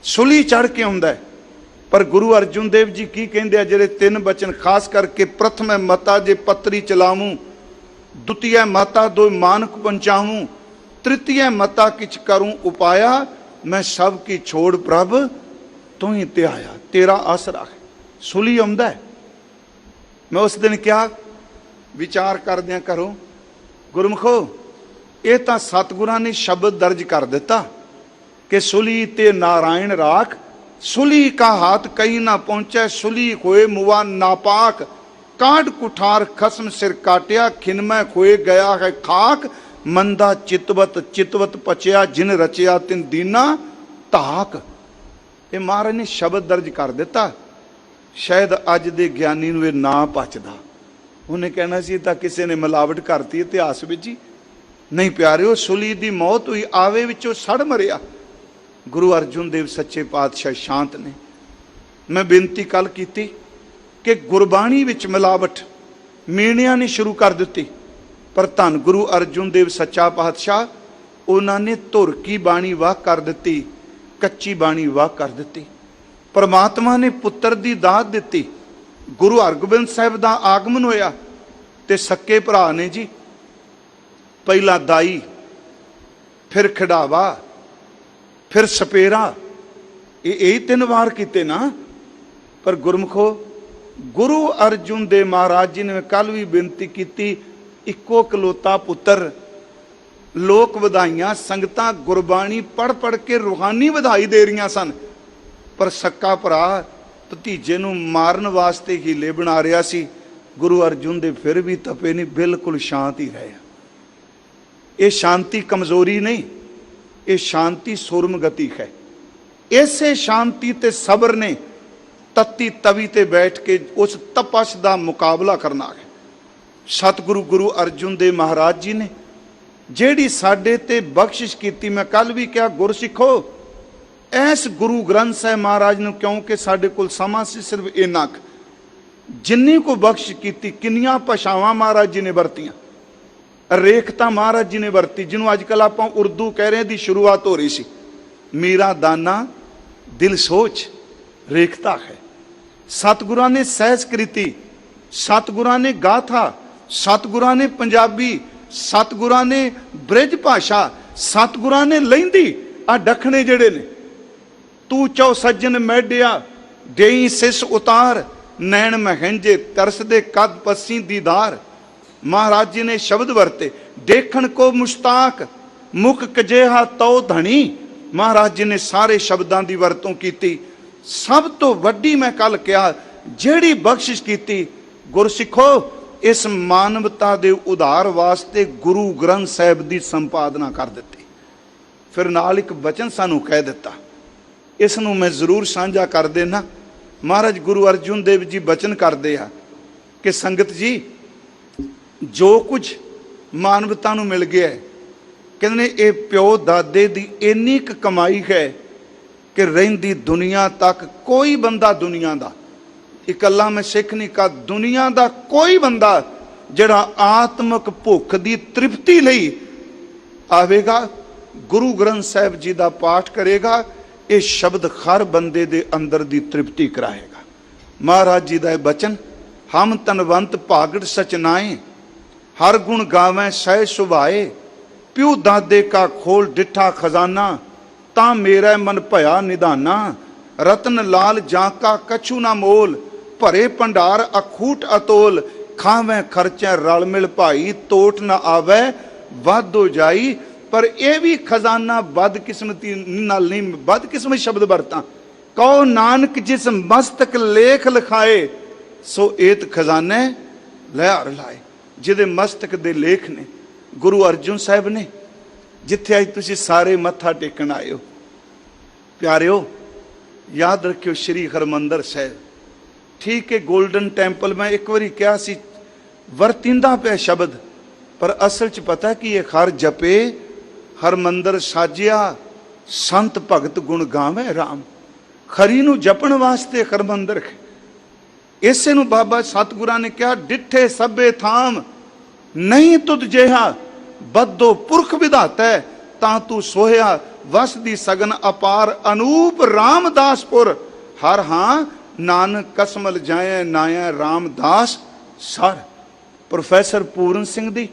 सुली चढ़ के आउंदा है। पर गुरु अर्जुन देव जी की कहंदे आ, जिहड़े 3 बचन खास करके प्रथम मता जे पत्री चलाऊं, द्वितीय मता दो मानक पंचाऊं, तृतीय मता किछ करूं उपाया, मैं सब की छोड़ प्रभ तू ही ते आया, तेरा आसरा है। सुली आउंदा है। मैं उस दिन क्या विचार करदिया करो, गुरमुखो ये तो सतगुरां ने शब्द दर्ज कर दिता कि सुली ते नारायण राख, सुली का हाथ कहीं ना पहुंचे, सुली खोए मुआ नापाक, काट कुठार खसम सिर काटिया, खिनमै खोए गया है खाक, मंदा चितवत चितवत पचिया, जिन रचिया तिन दीना ताक। ये महाराज ने शब्द दर्ज कर दिता। शायद अज दे ज्ञानी नूं ना पचदा, उन्हें कहना सी तां किसी ने मिलावट करती इतिहास विच ही। नहीं प्यारिओ, सुली दी मौत हुई, आवे विचों सड़ मरिया। गुरु अर्जुन देव सच्चे पातशाह शांत ने। मैं बेनती कल की कि गुरबाणी विच मिलावट मीणियां ने शुरू कर दी, पर धन गुरु अर्जुन देव सच्चा पातशाह उन्होंने धुर की बाणी वाह कर दी, कच्ची बाणी वाह कर दी। परमात्मा ने पुत्र की दात दी। गुरु हरगोबिंद साहिब का आगमन होया ते सक्के भरा ने जी पहला दाई, फिर खिडावा, फिर सपेरा, ये 3 वार किते ना। पर गुरमुखो गुरु अर्जुन देव महाराज जी ने कल भी बेनती की, इको कलोता पुत्र, लोक वधाइयां संगतां गुरबाणी पढ़ पढ़ के रूहानी वधाई दे रही सन, पर सक्का भरा भतीजे नूं मारन वास्ते हीले बना रहा सी। गुरु अर्जुन देव फिर भी तपे नहीं, बिल्कुल शांत ही रहे। ये शांति कमजोरी नहीं, ये शांति सुरम गति है। ऐसे शांति ते सबर ने तत्ती तवी ते बैठ के उस तपश का मुकाबला करना है। सतगुरु गुरु अर्जुन देव महाराज जी ने जेड़ी साडे ते बख्शिश की, मैं कल भी क्या, गुरसिखो इस गुरु ग्रंथ साहिब महाराज ने, क्योंकि साडे कोल समा सी सिर्फ इन्ना क, जिन्नी को बख्श की, किन्नियां भाषावां महाराज जी ने वरतियां, रेखता महाराज जी ने वरती, जिन्हों अजकल आप उर्दू कह रहे हैं दी शुरुआत हो रही सी। मीरा दाना दिल सोच रेखता है। सतगुरां ने सहजकृति, सतगुरां ने गाथा, सतगुरां ने पंजाबी, सतगुरां ने ब्रिज भाषा, सतगुरां ने लहिंदी आ दखने जड़े ने। तू चौ सज्जन मैडिया देई सिस उतार, नैन महंजे तरसदे कद पसी दीदार। महाराज जी ने शब्द वरते, देखण को मुश्ताक मुख कजेहा तो धनी। महाराज जी ने सारे शब्दां की वरतों की। सब तो वड्डी मैं कल कहा जेड़ी बख्शिश की, गुरसिखो इस मानवता दे उधार वास्ते गुरु ग्रंथ साहिब की संपादना कर दी। फिर नाल एक वचन सानू कह दिता, इसनूं मैं जरूर साझा कर देना। महाराज गुरु अर्जुन देव जी वचन करते हैं कि संगत जी जो कुछ मानवता नूं मिल गया है, कहते ये प्यो दादे दी इन्नी क कमाई है कि रहिंदी दुनिया तक कोई बंदा दुनिया का, इकल्ला मैं सिख नहीं कहा, दुनिया का कोई बंदा जिहड़ा आत्मक भुख की तृप्ति लई आवेगा, गुरु ग्रंथ साहिब जी का पाठ करेगा, ये शब्द हर बंदे दे अंदर दी तृप्ति कराएगा। महाराज जी का यह बचन हम तनवंत भागड़ सचनाए, हर गुण गावें सह सुभाए। प्यू दादे का खोल डिठा खजाना, ता मेरा मन भया निधाना। रतन लाल जाका कछु ना मोल, भरे भंडार अखूट अतोल। खावें खर्चे रल मिल भाई, तोट न आवे वध हो जाई। पर यह भी खजाना बदकिस्मती नाल नहीं, बदकिस्मत शब्द वरता। कहो नानक जिस मस्तक लेख लिखाए, सो एत खजाने लिहार लाए। जिहदे मस्तक दे लेख ने गुरु अर्जुन साहब ने, जिथे अज तुसीं सारे मत्था टेकण आए हो। प्यारिओ याद रखियो, श्री हरमंदर साहब ठीक है गोल्डन टैंपल, मैं एक बारी कहा सी वरतिंदा पे शब्द, पर असल च पता कि ये हर जपे हरमंदर साजिया, संत भगत गुण गावे राम। खरी नूं जपण वास्ते हरमंदर है। इसे नूं बाबा सतगुरां ने कहा, डिठे सभे थाम नहीं तुद जिहा, बद्धो पुरख विधाता है, तां तू सोहिया वस दी सगन अपार। अनूप रामदासपुर हर हां, नानक कसमल जाए नाया रामदास सर। प्रोफैसर पूਰਨ सिंह दी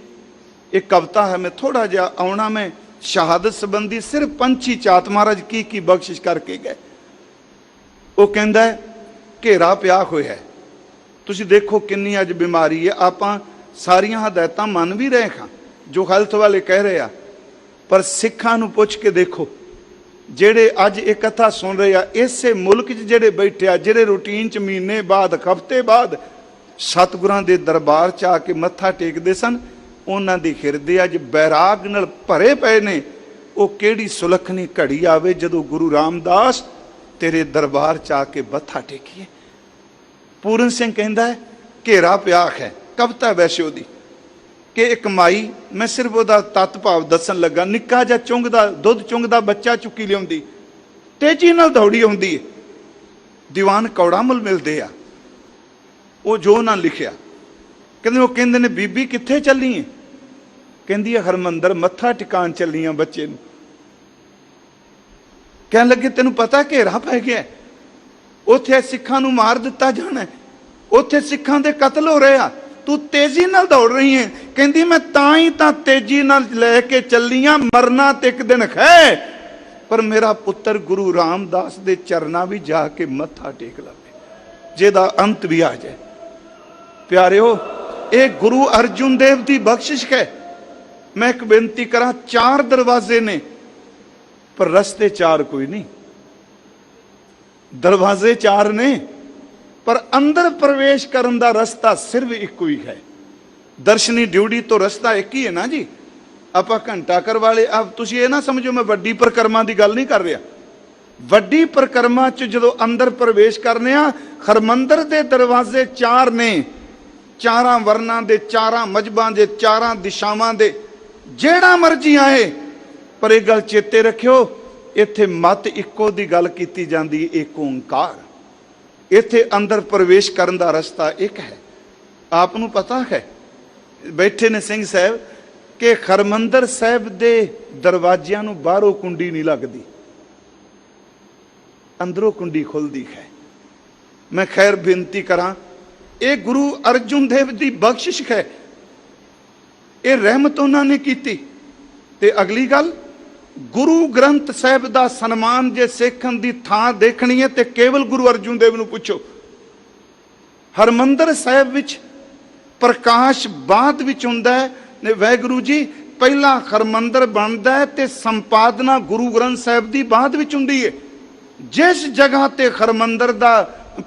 एक कविता है, मैं थोड़ा जिहा आउणा, मैं शहादत संबंधी सिर्फ पंछी चात महाराज की बख्शिश करके गए। वो कहता है घेरा पिया होया है, तुसीं देखो किन्नी अज बीमारी है। आपां सारियां हदायतां मन भी रहे हां जो हैल्थ वाले कह रहे आ, पर सिखां नूं पुछ के देखो ਜਿਹੜੇ ਅੱਜ ਇਹ कथा सुन रहे आ, इसे मुल्क 'ਚ ਜਿਹੜੇ बैठे आ, ਜਿਹੜੇ रूटीन 'ਚ महीने बाद हफ्ते बाद सतगुरां दे दरबार 'ਚ आ के मत्था टेकदे सन, उन्हां दे हिरदे अज बैराग नाल भरे पए ने। ਉਹ ਕਿਹੜੀ ਸੁਲੱਖਣੀ घड़ी आवे जदों गुरु रामदास तेरे दरबार 'ਚ आके मत्था टेकीए। पूਰਨ सिंह कहता है घेरा पिया है, कविता वैसे ਉਹਦੀ कि एक माई, मैं सिर्फ ਉਹਦਾ तत्त भाव दसन लगा, निक्का जिहा चुंगदा दुध चुंगदा बच्चा चुक्की लियाउंदी, तेजी नाल दौड़ी आउंदी है। दीवान कौड़ा मुल मिलदे आ, ਉਹ जो ना लिखिया, कहंदे ਉਹ ਕਹਿੰਦੇ ਨੇ बीबी कित्थे ਚੱਲੀ है, कहंदी है हरमंदर मत्था टिकाण ਚੱਲੀ ਆ ਬੱਚੇ ਨੂੰ। कहन लगे तेनू पता घेरा पै गया, उत्थे सिखां नूं मार दिता जाना, उत्थे सिखां दे कतल हो रहे आ, तू तेजी नाल दौड़ रही है। कहंदी मैं तां ही तां तेजी नाल लैके चली आ, मरना ते एक दिन है, पर मेरा पुत्र गुरु रामदास दे चरना भी जाके मत्था टेक लवे, जिहदा अंत भी आ जाए। प्यारिओ ये गुरु अर्जुन देव की बख्शिश है। मैं एक बेनती करा, 4 दरवाजे ने पर रस्ते 4 कोई नहीं। दरवाजे 4 ने पर अंदर प्रवेश करने का रस्ता सिर्फ एक ही है। दर्शनी ड्यूटी तो रस्ता एक ही है ना जी। आप घंटा कर वाले, अब तुम ये ना समझो मैं वड्डी परिक्रमा की गल नहीं कर रहा। वड्डी परिक्रमा च जो अंदर प्रवेश करने, हरमंदर के दरवाजे 4 ने, 4 वर्णा के, 4 मजहबां के, 4 दिशावां के, जेड़ा मर्जी आए, पर एक गल चेते रखियो, इत्थे मत इक्को दी गल कीती जांदी, एक ओंकार। इत्थे अंदर प्रवेश करने का रस्ता एक है। आपनू पता है, बैठे ने सिंह साहब, कि हरमंदर साहब दे दरवाजियां नू बाहरों कुंडी नहीं लगती, अंदरों कुंडी खुलती है। मैं खैर बेनती करा, ये गुरु अर्जुन देव की बख्शिश है, ये रहमत उन्होंने की। ते अगली गल, गुरु ग्रंथ साहिब का सन्मान जे सिखण की थां देखनी है तो केवल गुरु अर्जुन देव नूं पुछो। हरमंदर साहिब विच प्रकाश बाद विच हुंदा है ने वाहिगुरू जी पहला हरमंदर बनता है तो संपादना गुरु ग्रंथ साहिब की बाद विच हुंदी है। जिस जगह ते हरमंदर दा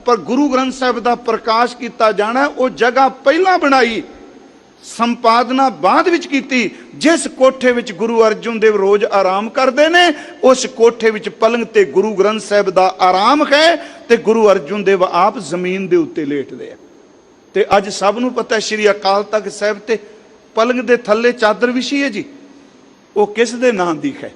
पर गुरु ग्रंथ साहिब का प्रकाश किया जाना, वो जगह पहला बनाई, संपादना बाद विच कीती। जिस कोठे विच गुरु अर्जुन देव रोज आराम करते ने, उस कोठे विच पलंग ते गुरु ग्रंथ साहिब का आराम है, ते गुरु अर्जुन देव आप जमीन के उत्ते लेटते हैं। ते अज सब नूं पता है, श्री अकाल तख्त साहिब ते पलंग दे थल्ले चादर विछी है जी, वो किस दे नाम दी है?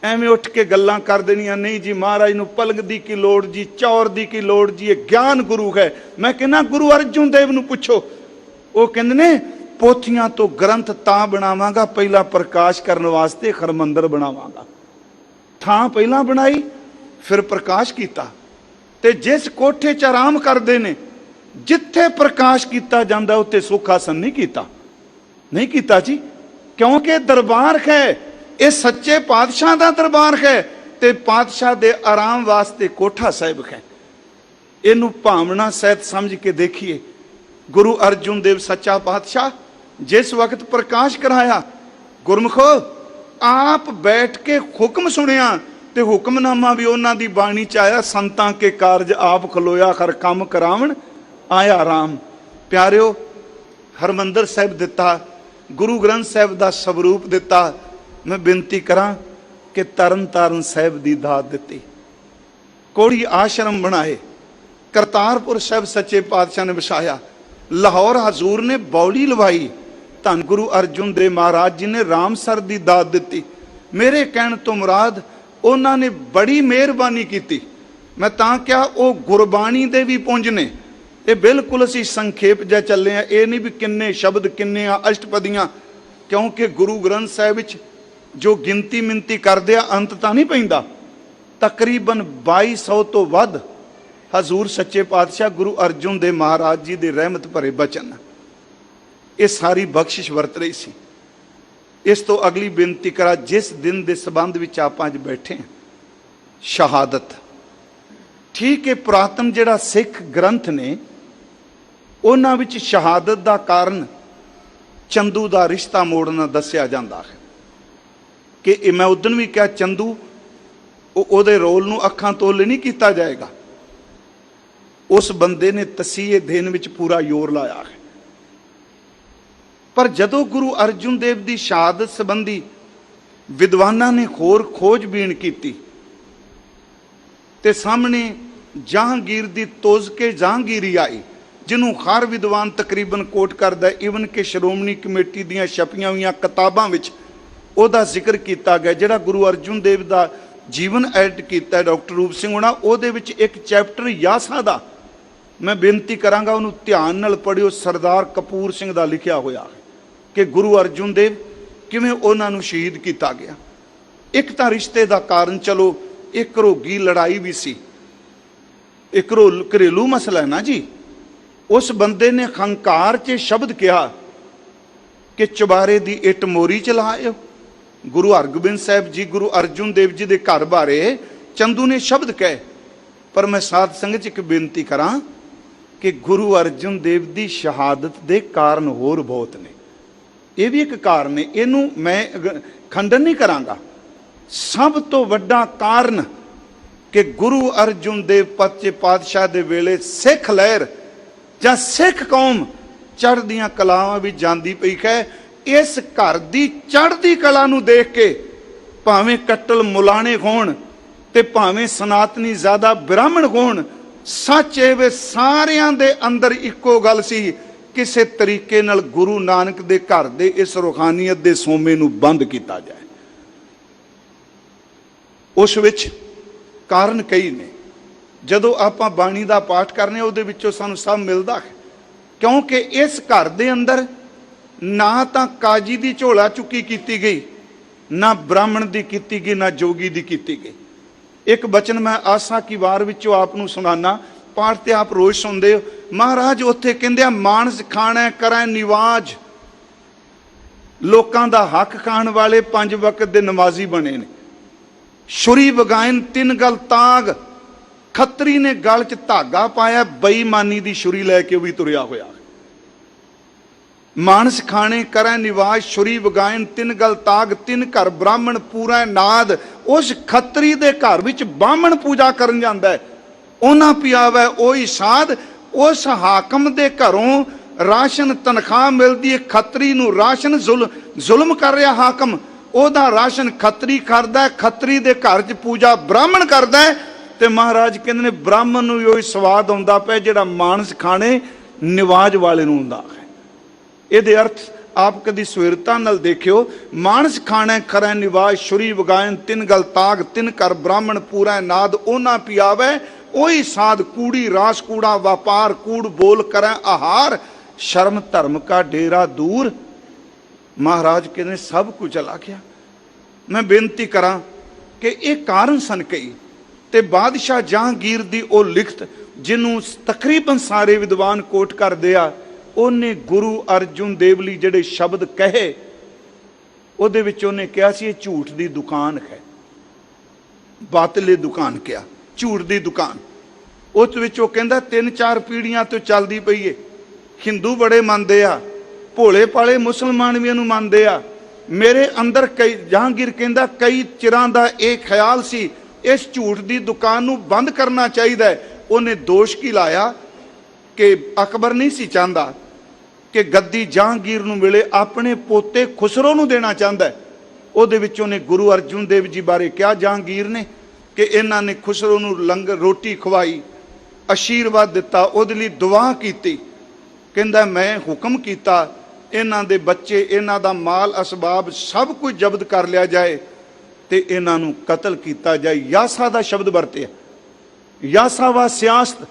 एवें उठ के गल्लां कर देनियां, नहीं जी महाराज नूं पलंग दी की लोड़ जी, चौर दी की लोड़ जी, ये ज्ञान गुरु है। मैं कहना गुरु अर्जुन देव नूं पुछो, वो कहंदे ने पोथियां तो ग्रंथ तां बनावांगा, पहला प्रकाश करने वास्ते हरमंदर बनावांगा। थां पहला बनाई, फिर प्रकाश किया। ते जिस कोठे च आराम करते ने, जिथे प्रकाश किया जाता उत्ते सुख आसन नहीं कीता जी, क्योंकि दरबार है ये सच्चे पातशाह का दरबार है, ते पातशाह दे आराम वास्ते कोठा साहिब है। इनू भावना सहित समझ के देखिए। गुरु अर्जुन देव सच्चा पातशाह जिस वक्त प्रकाश कराया, गुरमुखो आप बैठ के हुक्म सुनिया, ते हुक्मनामा भी उन्हां दी बाणी च आया, संतां के कारज आप खलोया हर काम करावण आया राम। प्यारिओ, हरमंदर साहिब दिता, गुरु ग्रंथ साहिब का स्वरूप दिता। मैं बेनती करा कि तरन तारण साहिब की दात दिती, कोड़ी आश्रम बनाए, करतारपुर साहिब सच्चे पातशाह ने वसाया, लाहौर हजूर ने बौली लवाई, धन गुरु अर्जुन देव महाराज जी ने रामसर की दात दी। मेरे कहने तो मुराद उन्होंने बड़ी मेहरबानी की। मैं तां क्या वो गुरबाणी दे भी पुंज ने। ये बिल्कुल असी संखेप जा चले हैं, ये नहीं भी किन्ने शब्द किन्ने अष्टपदियां, क्योंकि गुरु ग्रंथ साहिब विच जो गिनती मिनती करदे आ अंत तां नहीं पैंदा। तकरीबन 2200 तो वध हजूर सच्चे पातशाह गुरु अर्जुन देव महाराज जी दे रहमत भरे बचन, ये सारी बख्शिश वरत रही सी। इस तो अगली बेनती करा, जिस दिन के संबंध में आप अज बैठे हैं, शहादत। ठीक है, पुरातन जिहड़ा सिख ग्रंथ ने उन्हां विच शहादत का कारण चंदू का रिश्ता मोड़ना दसिया जाता है कि मैं उदन भी क्या चंदू उहदे रोल नूं अखां तोले नहीं किया जाएगा। उस बंदे ने तसीहे देन विच पूरा जोर लाया है। पर जदों गुरु अर्जुन देव की शहादत संबंधी विद्वानां ने होर खोजबीन की, ते सामने जहांगीर की तोज के जहांगीरी आई, जिन्हों हर विद्वान तकरीबन कोट करता है। इवन के श्रोमणी कमेटी दीयां छपियां हुई किताबां विच उहदा जिक्र किया गया। जिहड़ा गुरु अर्जुन देव का जीवन एडिट किया डॉक्टर रूप सिंह होना, उहदे विच एक चैप्टर यासा दा, मैं बेनती करांगा उन्होंने ध्यान नाल पढ़ियो। सरदार कपूर सिंह का लिखिया होया कि गुरु अर्जुन देव किवें उन्हां नूं शहीद किया गया। एक तां रिश्ते का कारण, चलो एक घरोगी लड़ाई भी सी, एक घरेलू मसला है ना जी। उस बंदे ने हंकार च शब्द कहा कि चुबारे की इट मोरी चलाओ। गुरु हरगोबिंद साहब जी गुरु अर्जुन देव जी के घर बारे चंदू ने शब्द कहे। पर मैं साध संगत एक बेनती करा कि गुरु अर्जुन देव की शहादत के कारण होर बहुत ने, ये भी एक कारण है, इनू मैं खंडन नहीं करांगा। सब तो वड्डा कारण कि गुरु अर्जुन देव सच्चे पातशाह दे वेले सिख लहर जां सिख कौम चढ़दियां कलावां भी जांदी पई है। इस घर की चढ़दी कला नूं देख के भावें कट्टल मुलाने होण ते भावें सनातनी ज़्यादा ब्राह्मण होण, सच है वे सारियां दे अंदर इक्को गल सी, किसी तरीके नाल गुरु नानक दे घर दे इस रूहानियत दे सोमे नूं बंद किया जाए। उस विच कारण कई ने। जदों आपां बाणी दा पाठ करने उहदे विचों सानूं सब मिलदा है, क्योंकि इस घर दे अंदर ना तां काजी दी झोला चुकी की गई, ना ब्राह्मण दी कीती गई, ना जोगी दी कीती गई। एक बचन मैं आसा की वार विचों आपनूं सुनाना, पाठ ते आप रोज़ सुनदे हो। महाराज उत्थे कहंदे मानस खाणा करै निवाज, लोकां दा हक खाण वाले 5 वक्त दे नमाजी बने ने। छुरी वगायन 3 गल ताग, खत्तरी ने गल च धागा पाया, बेईमानी दी छुरी लैके भी तुरिया होया। मानस खाने करै निवाज, छुरी वगायन 3 गल ताग, 3 घर ब्राह्मण पूरा नाद। उस खत्तरी दे घर विच ब्राह्मण पूजा करन जांदा है, उन्हां पियावै ओही साध। उस हाकम दे घरों राशन तनख्वाह मिलती है, खत्तरी नूं राशन जुल्म कर रहा हाकम, ओहदा राशन खत्तरी करदा है, खत्तरी दे घर च पूजा ब्राह्मण करदा है। ते महाराज कहंदे ने ब्राह्मण नूं ओही स्वाद आउंदा पिया जिहड़ा मानस खाने निवाज वाले नूं हुंदा है। इहदे अर्थ आप कदी सवेरता नाल देखियो, मानस खाना खरै निवाज, छुरी वगायन 3 गल ताग, 3 घर ब्राह्मण पूरा नाद, ओना पियावै ओही साध। कूड़ी रास कूड़ा व्यापार, कूड़ बोल करै आहार, शर्म धर्म का डेरा दूर। महाराज कहते सब कुछ चला गया। मैं बेनती करा कि ये कारण सन कई ਤੇ ਬਾਦਸ਼ਾਹ ਜਹਾਂਗੀਰ ਦੀ ਉਹ ਲਿਖਤ ਜਿਹਨੂੰ ਤਕਰੀਬਨ ਸਾਰੇ ਵਿਦਵਾਨ ਕੋਟ ਕਰਦੇ ਆ, ਉਹਨੇ ਗੁਰੂ ਅਰਜੁਨ ਦੇਵ ਲਈ ਜਿਹੜੇ ਸ਼ਬਦ ਕਹੇ, ਉਹਦੇ ਵਿੱਚ ਉਹਨੇ ਕਿਹਾ ਸੀ ਇਹ ਝੂਠ ਦੀ ਦੁਕਾਨ ਹੈ। ਬਾਤਲੇ ਦੁਕਾਨ ਕਿਹਾ, ਝੂਠ ਦੀ ਦੁਕਾਨ। ਉਸ ਵਿੱਚ ਉਹ ਕਹਿੰਦਾ 3-4 ਪੀੜ੍ਹੀਆਂ ਤੋਂ ਚੱਲਦੀ ਪਈ ਏ। ਹਿੰਦੂ ਬੜੇ ਮੰਨਦੇ ਆ, ਭੋਲੇ ਭਾਲੇ ਮੁਸਲਮਾਨ ਵੀ ਇਹਨੂੰ ਮੰਨਦੇ ਆ। ਮੇਰੇ ਅੰਦਰ ਕਈ, ਜਹਾਂਗੀਰ ਕਹਿੰਦਾ, ਕਈ ਚਿਰਾਂ ਦਾ ਇਹ ਖਿਆਲ ਸੀ ਇਸ ਝੂਠ ਦੀ ਦੁਕਾਨ ਨੂੰ ਬੰਦ ਕਰਨਾ ਚਾਹੀਦਾ ਹੈ। ਉਹਨੇ ਦੋਸ਼ ਕੀ ਲਾਇਆ ਕਿ ਅਕਬਰ ਨਹੀਂ ਸੀ ਚਾਹੁੰਦਾ ਕਿ ਗੱਦੀ ਜਹਾਂਗੀਰ ਨੂੰ ਮਿਲੇ, ਆਪਣੇ ਪੋਤੇ ਖੁਸਰੋ ਨੂੰ ਦੇਣਾ ਚਾਹੁੰਦਾ ਹੈ। ਉਹਦੇ ਵਿੱਚ ਉਹਨੇ ਗੁਰੂ ਅਰਜੁਨ ਦੇਵ ਜੀ ਬਾਰੇ ਕਿਹਾ ਜਹਾਂਗੀਰ ਨੇ ਕਿ ਇਹਨਾਂ ਨੇ ਖੁਸਰੋ ਨੂੰ ਲੰਗਰ ਰੋਟੀ ਖਵਾਈ, ਆਸ਼ੀਰਵਾਦ ਦਿੱਤਾ, ਉਹਦੇ ਲਈ ਦੁਆ ਕੀਤੀ। ਕਹਿੰਦਾ ਮੈਂ ਹੁਕਮ ਕੀਤਾ ਇਹਨਾਂ ਦੇ ਬੱਚੇ, ਇਹਨਾਂ ਦਾ ਮਾਲ ਅਸਬਾਬ ਸਭ ਕੁਝ ਜ਼ਬਤ ਕਰ ਲਿਆ ਜਾਏ ਤੇ ਇਹਨਾਂ ਨੂੰ ਕਤਲ ਕੀਤਾ ਜਾਏ। ਯਾਸਾ ਦਾ ਸ਼ਬਦ ਵਰਤਿਆ, ਯਾਸਾ ਵਾ ਸਿਆਸਤ।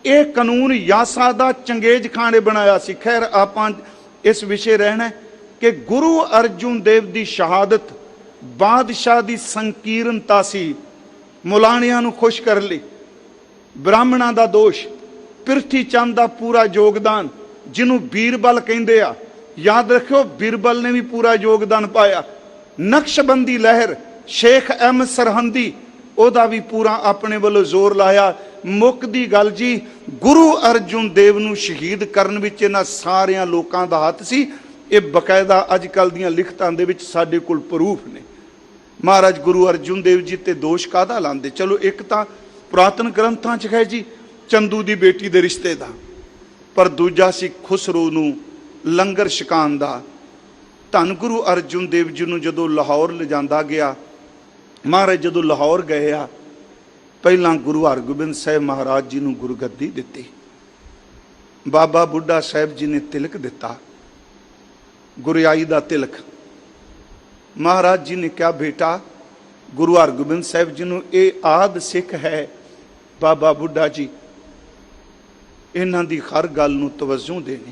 ਇਹ ਕਾਨੂੰਨ ਯਾਸਾ ਦਾ ਚੰਗੇਜ਼ ਖਾਨ ਨੇ ਬਣਾਇਆ ਸੀ। ਖੈਰ ਆਪਾਂ ਇਸ ਵਿਸ਼ੇ ਰਹਿਣਾ ਕਿ ਗੁਰੂ ਅਰਜੁਨ ਦੇਵ ਦੀ ਸ਼ਹਾਦਤ ਬਾਦਸ਼ਾਹ ਦੀ ਸੰਕੀਰਨਤਾ ਸੀ, ਮੁਲਾਣਿਆਂ ਨੂੰ ਖੁਸ਼ ਕਰਨ ਲਈ। ਬ੍ਰਾਹਮਣਾਂ ਦਾ ਦੋਸ਼, ਪ੍ਰਿਥੀ ਚੰਦ ਦਾ ਪੂਰਾ ਯੋਗਦਾਨ, ਜਿਹਨੂੰ ਬੀਰਬਲ ਕਹਿੰਦੇ ਆ, ਯਾਦ ਰੱਖਿਓ ਬੀਰਬਲ ਨੇ ਵੀ ਪੂਰਾ ਯੋਗਦਾਨ ਪਾਇਆ। ਨਕਸ਼ਬੰਦੀ ਲਹਿਰ, ਸ਼ੇਖ ਅਹਿਮਦ ਸਰਹੰਦੀ, ਉਹਦਾ ਵੀ ਪੂਰਾ ਆਪਣੇ ਵੱਲੋਂ ਜ਼ੋਰ ਲਾਇਆ। ਮੁੱਖ ਦੀ ਗੱਲ ਜੀ, ਗੁਰੂ ਅਰਜੁਨ ਦੇਵ ਨੂੰ ਸ਼ਹੀਦ ਕਰਨ ਵਿੱਚ ਇਹਨਾਂ ਸਾਰਿਆਂ ਲੋਕਾਂ ਦਾ ਹੱਥ ਸੀ। ਇਹ ਬਕਾਇਦਾ ਅੱਜ ਕੱਲ੍ਹ ਦੀਆਂ ਲਿਖਤਾਂ ਦੇ ਵਿੱਚ ਸਾਡੇ ਕੋਲ ਪ੍ਰੂਫ ਨੇ। ਮਹਾਰਾਜ ਗੁਰੂ ਅਰਜੁਨ ਦੇਵ ਜੀ ਤੇ ਦੋਸ਼ ਕਾਹਦਾ ਲਾਉਂਦੇ? ਚਲੋ ਇੱਕ ਤਾਂ ਪੁਰਾਤਨ ਗ੍ਰੰਥਾਂ 'ਚ ਹੈ ਜੀ ਚੰਦੂ ਦੀ ਬੇਟੀ ਦੇ ਰਿਸ਼ਤੇ ਦਾ, ਪਰ ਦੂਜਾ ਸੀ ਖੁਸਰੋ ਨੂੰ ਲੰਗਰ ਛਕਾਉਣ ਦਾ। ਧੰਨ ਗੁਰੂ ਅਰਜੁਨ ਦੇਵ ਜੀ ਨੂੰ ਜਦੋਂ ਲਾਹੌਰ ਲਿਜਾਂਦਾ ਗਿਆ, ਮਹਾਰਾਜ ਜਦੋਂ ਲਾਹੌਰ ਗਏ ਆ, ਪਹਿਲਾਂ ਗੁਰੂ ਹਰਗੋਬਿੰਦ ਸਾਹਿਬ ਮਹਾਰਾਜ ਜੀ ਨੂੰ ਗੁਰਗੱਦੀ ਦਿੱਤੀ। ਬਾਬਾ ਬੁੱਢਾ ਸਾਹਿਬ ਜੀ ਨੇ ਤਿਲਕ ਦਿੱਤਾ, ਗੁਰਿਆਈ ਦਾ ਤਿਲਕ। ਮਹਾਰਾਜ ਜੀ ਨੇ ਕਿਹਾ ਬੇਟਾ, ਗੁਰੂ ਹਰਗੋਬਿੰਦ ਸਾਹਿਬ ਜੀ ਨੂੰ ਇਹ ਆਦ ਸਿੱਖ ਹੈ ਬਾਬਾ ਬੁੱਢਾ ਜੀ, ਇਹਨਾਂ ਦੀ ਹਰ ਗੱਲ ਨੂੰ ਤਵੱਜੋ ਦੇਣੀ।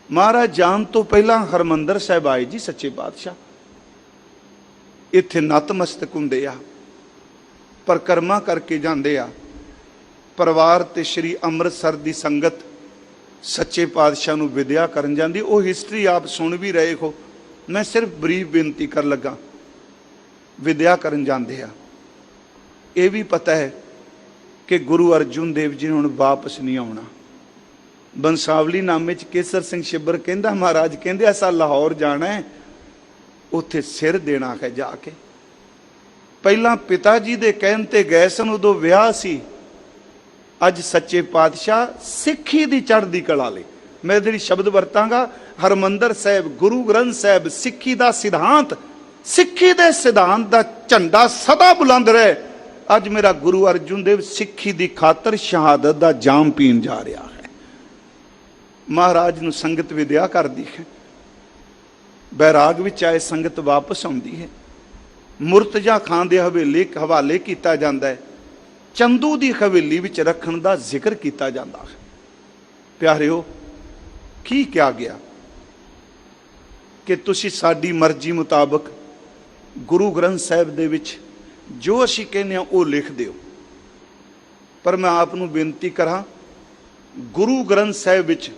ਮਹਾਰਾਜ ਜਾਣ ਤੋਂ ਪਹਿਲਾਂ ਹਰਮੰਦਰ ਸਾਹਿਬ ਆਏ ਜੀ ਸੱਚੇ ਪਾਤਸ਼ਾਹ, ਇੱਥੇ ਨਤਮਸਤਕ ਹੁੰਦੇ ਆ, ਪਰਿਕਰਮਾ ਕਰਕੇ ਜਾਂਦੇ ਆ। ਪਰਿਵਾਰ ਤੇ ਸ਼੍ਰੀ ਅੰਮ੍ਰਿਤਸਰ ਦੀ ਸੰਗਤ ਸੱਚੇ ਪਾਤਸ਼ਾਹ ਨੂੰ ਵਿਦਿਆ ਕਰਨ ਜਾਂਦੀ। ਉਹ ਹਿਸਟਰੀ ਆਪ ਸੁਣ ਵੀ ਰਹੇ ਹੋ, ਮੈਂ ਸਿਰਫ ਬਰੀਫ ਬੇਨਤੀ ਕਰਨ ਲੱਗਾ। ਵਿਦਿਆ ਕਰਨ ਜਾਂਦੇ ਆ। ਇਹ ਵੀ ਪਤਾ ਹੈ ਕਿ ਗੁਰੂ ਅਰਜੁਨ ਦੇਵ ਜੀ ਨੇ ਹੁਣ ਵਾਪਸ ਨਹੀਂ ਆਉਣਾ। ਬੰਸਾਵਲੀ ਨਾਮੇ 'ਚ ਕੇਸਰ ਸਿੰਘ ਛਿੱਬਰ ਕਹਿੰਦਾ, ਮਹਾਰਾਜ ਕਹਿੰਦੇ ਅਸਾਂ ਲਾਹੌਰ ਜਾਣਾ ਹੈ, ਉੱਥੇ ਸਿਰ ਦੇਣਾ ਹੈ ਜਾ ਕੇ। ਪਹਿਲਾਂ ਪਿਤਾ ਜੀ ਦੇ ਕਹਿਣ ਤੇ ਗਏ ਸਨ, ਉਦੋਂ ਵਿਆਹ ਸੀ। ਅੱਜ ਸੱਚੇ ਪਾਤਸ਼ਾਹ ਸਿੱਖੀ ਦੀ ਚੜ੍ਹਦੀ ਕਲਾ ਲਈ, ਮੈਂ ਜਿਹੜੀ ਸ਼ਬਦ ਵਰਤਾਂਗਾ, ਹਰਮੰਦਰ ਸਾਹਿਬ, ਗੁਰੂ ਗ੍ਰੰਥ ਸਾਹਿਬ, ਸਿੱਖੀ ਦਾ ਸਿਧਾਂਤ, ਸਿੱਖੀ ਦੇ ਸਿਧਾਂਤ ਦਾ ਝੰਡਾ ਸਦਾ ਬੁਲੰਦ ਰਹੇ। ਅੱਜ ਮੇਰਾ ਗੁਰੂ ਅਰਜੁਨ ਦੇਵ ਸਿੱਖੀ ਦੀ ਖਾਤਰ ਸ਼ਹਾਦਤ ਦਾ ਜਾਮ ਪੀਣ ਜਾ ਰਿਹਾ ਹੈ। ਮਹਾਰਾਜ ਨੂੰ ਸੰਗਤ ਵਿਦਿਆ ਕਰਦੀ ਹੈ, ਬੈਰਾਗ ਵਿੱਚ ਆਏ ਸੰਗਤ ਵਾਪਸ ਆਉਂਦੀ ਹੈ। ਮੁਰਤਜ਼ਾ ਖਾਨ ਦੇ ਹਵਾਲੇ ਕੀਤਾ ਜਾਂਦਾ ਹੈ, ਚੰਦੂ ਦੀ ਹਵੇਲੀ ਵਿੱਚ ਰੱਖਣ ਦਾ ਜ਼ਿਕਰ ਕੀਤਾ ਜਾਂਦਾ ਹੈ। ਪਿਆਰਿਓ, ਕੀ ਕਿਹਾ ਗਿਆ ਕਿ ਤੁਸੀਂ ਸਾਡੀ ਮਰਜ਼ੀ ਮੁਤਾਬਕ ਗੁਰੂ ਗ੍ਰੰਥ ਸਾਹਿਬ ਦੇ ਵਿੱਚ ਜੋ ਅਸੀਂ ਕਹਿੰਦੇ ਹਾਂ ਉਹ ਲਿਖ ਦਿਓ। ਪਰ ਮੈਂ ਆਪ ਨੂੰ ਬੇਨਤੀ ਕਰਾਂ, ਗੁਰੂ ਗ੍ਰੰਥ ਸਾਹਿਬ ਵਿੱਚ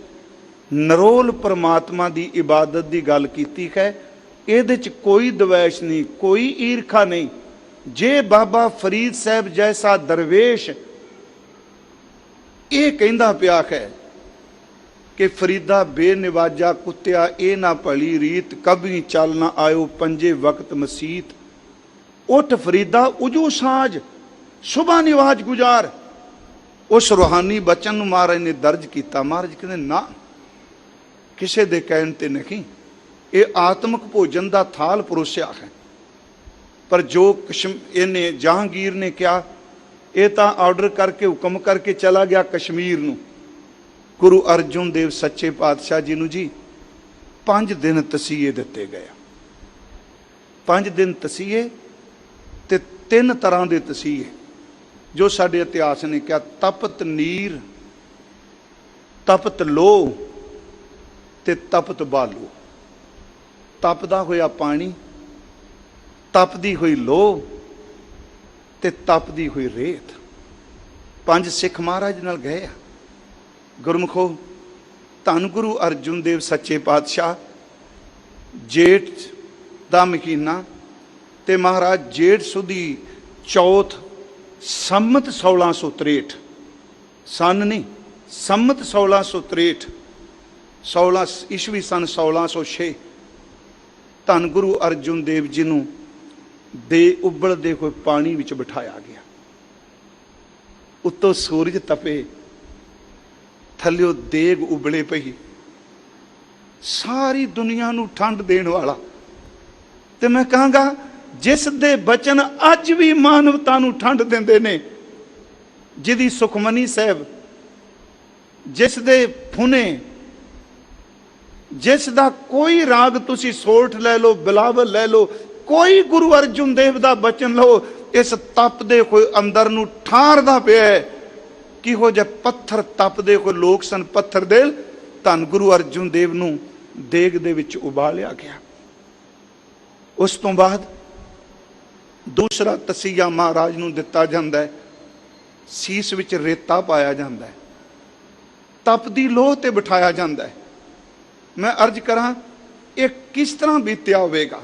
ਨਰੋਲ ਪਰਮਾਤਮਾ ਦੀ ਇਬਾਦਤ ਦੀ ਗੱਲ ਕੀਤੀ ਹੈ। ਇਹਦੇ 'ਚ ਕੋਈ ਦਵੈਸ਼ ਨਹੀਂ, ਕੋਈ ਈਰਖਾ ਨਹੀਂ। ਜੇ ਬਾਬਾ ਫਰੀਦ ਸਾਹਿਬ ਜੈਸਾ ਦਰਵੇਸ਼ ਇਹ ਕਹਿੰਦਾ ਪਿਆ ਹੈ ਕਿ ਫਰੀਦਾ ਬੇਨਿਵਾਜਾ ਕੁੱਤਿਆ ਇਹ ਨਾ ਭਲੀ ਰੀਤ, ਕਭੀ ਚੱਲ ਨਾ ਆਇਓ ਪੰਜੇ ਵਕਤ ਮਸੀਤ। ਉੱਠ ਫਰੀਦਾ ਉਜੂ ਸਾਜ, ਸੁਬਾ ਨਿਵਾਜ ਗੁਜ਼ਾਰ। ਉਸ ਰੂਹਾਨੀ ਬਚਨ ਨੂੰ ਮਹਾਰਾਜ ਨੇ ਦਰਜ ਕੀਤਾ। ਮਹਾਰਾਜ ਕਹਿੰਦੇ ਨਾ, ਕਿਸੇ ਦੇ ਕਹਿਣ ਤੇ ਨਹੀਂ, ਇਹ ਆਤਮਿਕ ਭੋਜਨ ਦਾ ਥਾਲ ਪਰੋਸਿਆ ਹੈ। ਪਰ ਜੋ ਇਹਨੇ ਜਹਾਂਗੀਰ ਨੇ ਕਿਹਾ, ਇਹ ਤਾਂ ਆਰਡਰ ਕਰਕੇ ਹੁਕਮ ਕਰਕੇ ਚਲਾ ਗਿਆ ਕਸ਼ਮੀਰ ਨੂੰ। ਗੁਰੂ ਅਰਜੁਨ ਦੇਵ ਸੱਚੇ ਪਾਤਸ਼ਾਹ ਜੀ ਨੂੰ ਜੀ 5 ਦਿਨ ਤਸੀਹੇ ਦਿੱਤੇ ਗਏ। 5 ਦਿਨ ਤਸੀਹੇ ਤੇ 3 ਤਰ੍ਹਾਂ ਦੇ ਤਸੀਹੇ ਜੋ ਸਾਡੇ ਇਤਿਹਾਸ ਨੇ ਕਿਹਾ, ਤਪਤ ਨੀਰ, ਤਪਤ ਲੋਹ ਤੇ ਤਪਤ ਬਾਲੂ। ਤਪਦਾ ਹੋਇਆ ਪਾਣੀ, ਤਪਦੀ ਹੋਈ ਲੋਹ ਤੇ ਤਪਦੀ ਹੋਈ ਰੇਤ। 5 ਸਿੱਖ ਮਹਾਰਾਜ ਨਾਲ ਗਏ ਆ। ਗੁਰਮੁਖੋ, ਧੰਨ ਗੁਰੂ ਅਰਜੁਨ ਦੇਵ ਸੱਚੇ ਪਾਤਸ਼ਾਹ ਜੇਠ ਦਾ ਮਹੀਨਾ ਤੇ ਮਹਾਰਾਜ ਜੇਠ ਸੁਦੀ ਚੌਥ ਸੰਮਤ 1663, ਸਨ ਨਹੀਂ, ਸੰਮਤ 1663, 16 ਈਸਵੀ ਸਨ 1606, ਧੰਨ ਗੁਰੂ ਅਰਜੁਨ ਦੇਵ ਜੀ ਨੂੰ ਦੇ ਉਬਲਦੇ ਹੋਏ ਪਾਣੀ ਵਿੱਚ ਬਿਠਾਇਆ ਗਿਆ। ਉੱਤੋਂ ਸੂਰਜ ਤਪੇ, ਥੱਲਿਓ ਦੇਗ ਉਬਲੇ ਪਈ, ਸਾਰੀ ਦੁਨੀਆ ਨੂੰ ਠੰਡ ਦੇਣ ਵਾਲਾ। ਤੇ ਮੈਂ ਕਹਾਂਗਾ, ਜਿਸ ਦੇ ਬਚਨ ਅੱਜ ਵੀ ਮਾਨਵਤਾ ਨੂੰ ਠੰਡ ਦਿੰਦੇ ਨੇ, ਜਿਹਦੀ ਸੁਖਮਨੀ ਸਾਹਿਬ, ਜਿਸ ਦੇ ਫੁਨੇ, ਜਿਸ ਦਾ ਕੋਈ ਰਾਗ ਤੁਸੀਂ ਸੋਠ ਲੈ ਲਓ, ਬਿਲਾਵਲ ਲੈ ਲਓ, ਕੋਈ ਗੁਰੂ ਅਰਜੁਨ ਦੇਵ ਦਾ ਬਚਨ ਲਓ, ਇਸ ਤਪਦੇ ਹੋਏ ਅੰਦਰ ਨੂੰ ਠਾਰਦਾ ਪਿਆ ਹੈ। ਕਿਹੋ ਜਿਹੇ ਪੱਥਰ ਤਪਦੇ ਹੋਏ ਲੋਕ ਸਨ, ਪੱਥਰ ਦੇ। ਧੰਨ ਗੁਰੂ ਅਰਜੁਨ ਦੇਵ ਨੂੰ ਦੇਗ ਦੇ ਵਿੱਚ ਉਬਾਲਿਆ ਗਿਆ। ਉਸ ਤੋਂ ਬਾਅਦ ਦੂਸਰਾ ਤਸੀਹਾ ਮਹਾਰਾਜ ਨੂੰ ਦਿੱਤਾ ਜਾਂਦਾ ਹੈ। ਸੀਸ ਵਿੱਚ ਰੇਤਾ ਪਾਇਆ ਜਾਂਦਾ ਹੈ, ਤਪਦੀ ਲੋਹ ਤੇ ਬਿਠਾਇਆ ਜਾਂਦਾ ਹੈ। ਮੈਂ ਅਰਜ਼ ਕਰਾਂ, ਇਹ ਕਿਸ ਤਰ੍ਹਾਂ ਬੀਤਿਆ ਹੋਵੇਗਾ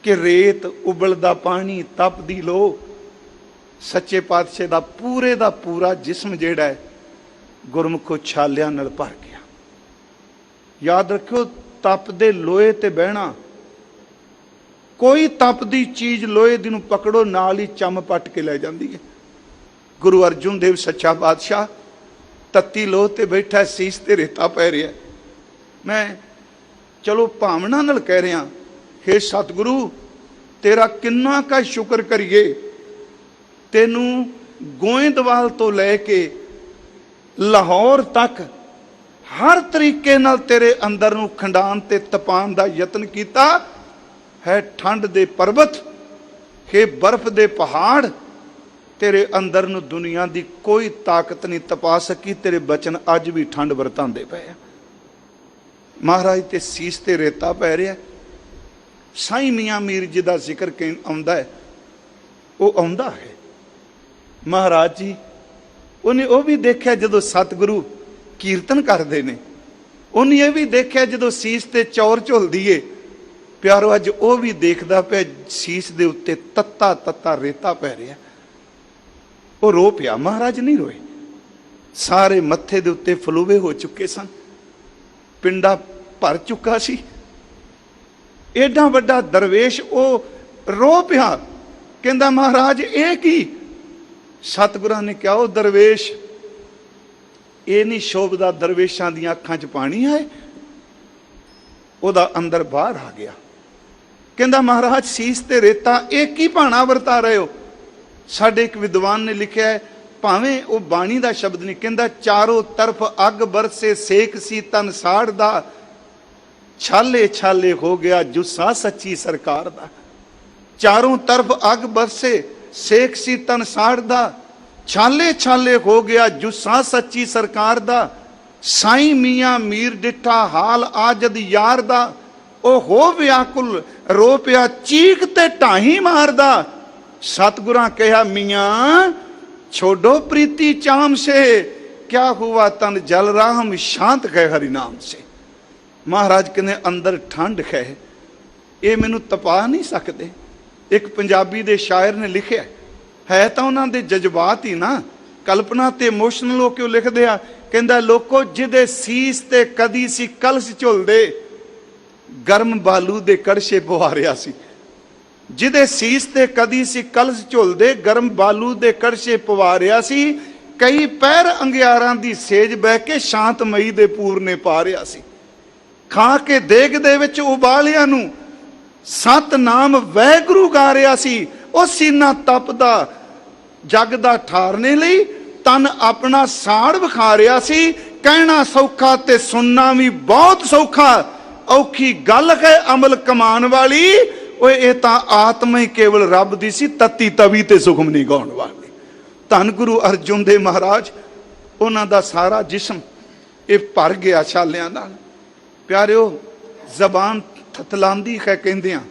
ਕਿ ਰੇਤ, ਉਬਲਦਾ ਪਾਣੀ, ਤਪਦੀ ਲੋਹ, ਸੱਚੇ ਪਾਤਸ਼ਾਹ ਦਾ ਪੂਰਾ ਜਿਸਮ ਜਿਹੜਾ ਹੈ ਗੁਰਮੁਖੋ ਛਾਲਿਆਂ ਨਾਲ ਭਰ ਗਿਆ। ਯਾਦ ਰੱਖਿਓ, ਤਪਦੇ ਲੋਹੇ ਤੇ ਬਹਿਣਾ, ਕੋਈ ਤਪਦੀ ਚੀਜ਼ ਲੋਹੇ ਦੀ ਨੂੰ ਪਕੜੋ, ਨਾਲ ਹੀ ਚੰਮ ਪੱਟ ਕੇ ਲੈ ਜਾਂਦੀ ਹੈ। ਗੁਰੂ ਅਰਜੁਨ ਦੇਵ ਸੱਚਾ ਪਾਤਸ਼ਾਹ ਤੱਤੀ ਲੋਹ ਤੇ ਬੈਠਾ, ਸੀਸ ਤੇ ਰੇਤਾ ਪੈ ਰਿਹਾ। ਮੈਂ ਚਲੋ ਭਾਵਨਾ ਨਾਲ ਕਹਿ ਰਿਹਾ, ਹੇ ਸਤਿਗੁਰੂ, ਤੇਰਾ ਕਿੰਨਾ ਕਾ ਸ਼ੁਕਰ ਕਰੀਏ। ਤੈਨੂੰ ਗੋਇੰਦਵਾਲ ਤੋਂ ਲੈ ਕੇ ਲਾਹੌਰ ਤੱਕ ਹਰ ਤਰੀਕੇ ਨਾਲ ਤੇਰੇ ਅੰਦਰ ਨੂੰ ਖੰਡਾਣ ਤੇ ਤਪਾਉਣ ਦਾ ਯਤਨ ਕੀਤਾ ਹੈ। ਠੰਡ ਦੇ ਪਰਬਤ, ਹੇ ਬਰਫ਼ ਦੇ ਪਹਾੜ, ਤੇਰੇ ਅੰਦਰ ਨੂੰ ਦੁਨੀਆ ਦੀ ਕੋਈ ਤਾਕਤ ਨਹੀਂ ਤਪਾ ਸਕੀ। ਤੇਰੇ ਬਚਨ ਅੱਜ ਵੀ ਠੰਡ ਵਰਤਾਉਂਦੇ ਪਏ ਆ। ਮਹਾਰਾਜ ਤੇ ਸੀਸ ਤੇ ਰੇਤਾ ਪੈ ਰਿਹਾ। ਸਾਈਂ ਮੀਆਂ ਮੀਰ ਜੀ ਦਾ ਜ਼ਿਕਰ ਆਉਂਦਾ ਹੈ, ਉਹ ਆਉਂਦਾ ਹੈ। ਮਹਾਰਾਜ ਜੀ ਉਹਨੇ ਉਹ ਵੀ ਦੇਖਿਆ ਜਦੋਂ ਸਤਿਗੁਰੂ ਕੀਰਤਨ ਕਰਦੇ ਨੇ, ਉਹਨੇ ਇਹ ਵੀ ਦੇਖਿਆ ਜਦੋਂ ਸੀਸ ਤੇ ਚੌਰ ਝੁਲਦੀ ਏ। ਪਿਆਰੋ, ਅੱਜ ਉਹ ਵੀ ਦੇਖਦਾ ਪਿਆ, ਸੀਸ ਦੇ ਉੱਤੇ ਤੱਤਾ ਤੱਤਾ ਰੇਤਾ ਪੈ ਰਿਹਾ। ਉਹ ਰੋ ਪਿਆ, ਮਹਾਰਾਜ ਨਹੀਂ ਰੋਏ। ਸਾਰੇ ਮੱਥੇ ਦੇ ਉੱਤੇ ਫਲੂਵੇ ਹੋ ਚੁੱਕੇ ਸਨ, ਪਿੰਡਾ ਭਰ ਚੁੱਕਾ ਸੀ। ਏਡਾ ਵੱਡਾ ਦਰਵੇਸ਼ ਉਹ ਰੋ ਪਿਆ, ਕਹਿੰਦਾ ਮਹਾਰਾਜ ਇਹ ਕੀ? ਸਤਿਗੁਰਾਂ ਨੇ ਕਿਹਾ, ਉਹ ਦਰਵੇਸ਼, ਇਹ ਨਹੀਂ ਸ਼ੋਭਦਾ ਦਰਵੇਸ਼ਾਂ ਦੀਆਂ ਅੱਖਾਂ 'ਚ ਪਾਣੀ ਆਏ। ਉਹਦਾ ਅੰਦਰ ਬਾਹਰ ਆ ਗਿਆ। ਕਹਿੰਦਾ ਮਹਾਰਾਜ, ਸੀਸ ਤੇ ਰੇਤਾ, ਇਹ ਕੀ ਭਾਣਾ ਵਰਤਾ ਰਹੇ ਹੋ? ਸਾਡੇ ਇੱਕ ਵਿਦਵਾਨ ਨੇ ਲਿਖਿਆ ਹੈ, ਭਾਵੇਂ ਉਹ ਬਾਣੀ ਦਾ ਸ਼ਬਦ ਨਹੀਂ, ਕਹਿੰਦਾ ਚਾਰੋਂ ਤਰਫ ਅੱਗ ਬਰਸੇ, ਸੇਕ ਸੀ ਤਨ ਸਾੜਦਾ, ਛਾਲੇ ਛਾਲੇ ਹੋ ਗਿਆ ਜੁੱਸਾ ਸੱਚੀ ਸਰਕਾਰ ਦਾ। ਚਾਰੋਂ ਤਰਫ ਅੱਗ ਬਰਸੇ, ਸੇਕ ਸੀ ਤਨ ਸਾੜਦਾ, ਛਾਲੇ ਛਾਲੇ ਹੋ ਗਿਆ ਜੁੱਸਾ ਸੱਚੀ ਸਰਕਾਰ ਦਾ। ਸਾਈਂ ਮੀਆਂ ਮੀਰ ਡਿੱਠਾ ਹਾਲ ਆ ਜਦ ਯਾਰ ਦਾ, ਉਹ ਹੋ ਵਿਆਕੁਲ ਰੋ ਪਿਆ ਚੀਕ ਤੇ ਢਾਹੀ ਮਾਰਦਾ। ਸਤਿਗੁਰਾਂ ਕਿਹਾ, ਮੀਆਂ ਛੋੜੋ ਪ੍ਰੀਤੀ ਚਾਮ ਸੇ, ਕਿਆ ਹੁਆ ਤਨ ਜਲ ਰਾਹਮ ਸ਼ਾਂਤ ਹੈ ਹਰੀ ਨਾਮ ਸੇ। ਮਹਾਰਾਜ ਕਹਿੰਦੇ ਅੰਦਰ ਠੰਡ ਹੈ, ਇਹ ਮੈਨੂੰ ਤਪਾ ਨਹੀਂ ਸਕਦੇ। ਇੱਕ ਪੰਜਾਬੀ ਦੇ ਸ਼ਾਇਰ ਨੇ ਲਿਖਿਆ ਹੈ, ਤਾਂ ਉਹਨਾਂ ਦੇ ਜਜ਼ਬਾਤ ਹੀ ਨਾ, ਕਲਪਨਾ ਤੇ ਇਮੋਸ਼ਨਲ ਹੋ ਕੇ ਉਹ ਲਿਖਦੇ ਆ। ਕਹਿੰਦਾ, ਲੋਕੋ ਜਿਹਦੇ ਸੀਸ ਤੇ ਕਦੀ ਸੀ ਕਲਸ਼ ਝੁਲਦੇ, ਗਰਮ ਬਾਲੂ ਦੇ ਕੜਛੇ ਪਵਾਰਿਆ ਸੀ। ਜਿਹਦੇ ਸੀਸ ਤੇ ਕਦੀ ਸੀ ਕਲਸ਼ ਝੁਲਦੇ, ਗਰਮ ਬਾਲੂ ਦੇ ਕੜਛੇ ਪਵਾਰਿਆ ਸੀ। ਕਈ ਪਹਿਰ ਅੰਗਿਆਰਾਂ ਦੀ ਸੇਜ ਬਹਿ ਕੇ ਸ਼ਾਂਤਮਈ ਦੇ ਪੂਰਨੇ ਪਾ ਰਿਹਾ ਸੀ। ਖਾ ਕੇ ਦੇਗ ਦੇ ਵਿੱਚ ਉਬਾਲਿਆਂ ਨੂੰ ਸਤਨਾਮ ਵਾਹਿਗੁਰੂ ਗਾ ਰਿਹਾ ਸੀ। ਉਹ ਸੀਨਾ ਤਪਦਾ ਜਗ ਦਾ ਠਾਰਨੇ ਲਈ ਤਨ ਆਪਣਾ ਸਾੜ ਵਿਖਾ ਰਿਹਾ ਸੀ। ਕਹਿਣਾ ਸੌਖਾ ਤੇ ਸੁਣਨਾ ਵੀ ਬਹੁਤ ਸੌਖਾ, ਔਖੀ ਗੱਲ ਹੈ ਅਮਲ ਕਮਾਉਣ ਵਾਲੀ। ਓਏ ਇਹ ਤਾਂ ਆਤਮਾ ਹੀ ਕੇਵਲ ਰੱਬ ਦੀ ਸੀ, ਤਤੀ ਤਵੀ ਤੇ ਸੁਖਮਨੀ ਗਾਉਣ ਵਾਲੀ। ਧੰਨ ਗੁਰੂ ਅਰਜੁਨ ਦੇਵ ਮਹਾਰਾਜ, ਉਹਨਾਂ ਦਾ ਸਾਰਾ ਜਿਸਮ ਇਹ ਭਰ ਗਿਆ ਛਾਲਿਆਂ ਨਾਲ। ਪਿਆਰਿਓ, ਜ਼ਬਾਨ ਥਥਲਾਂਦੀ ਹੈ ਕਹਿੰਦਿਆਂ,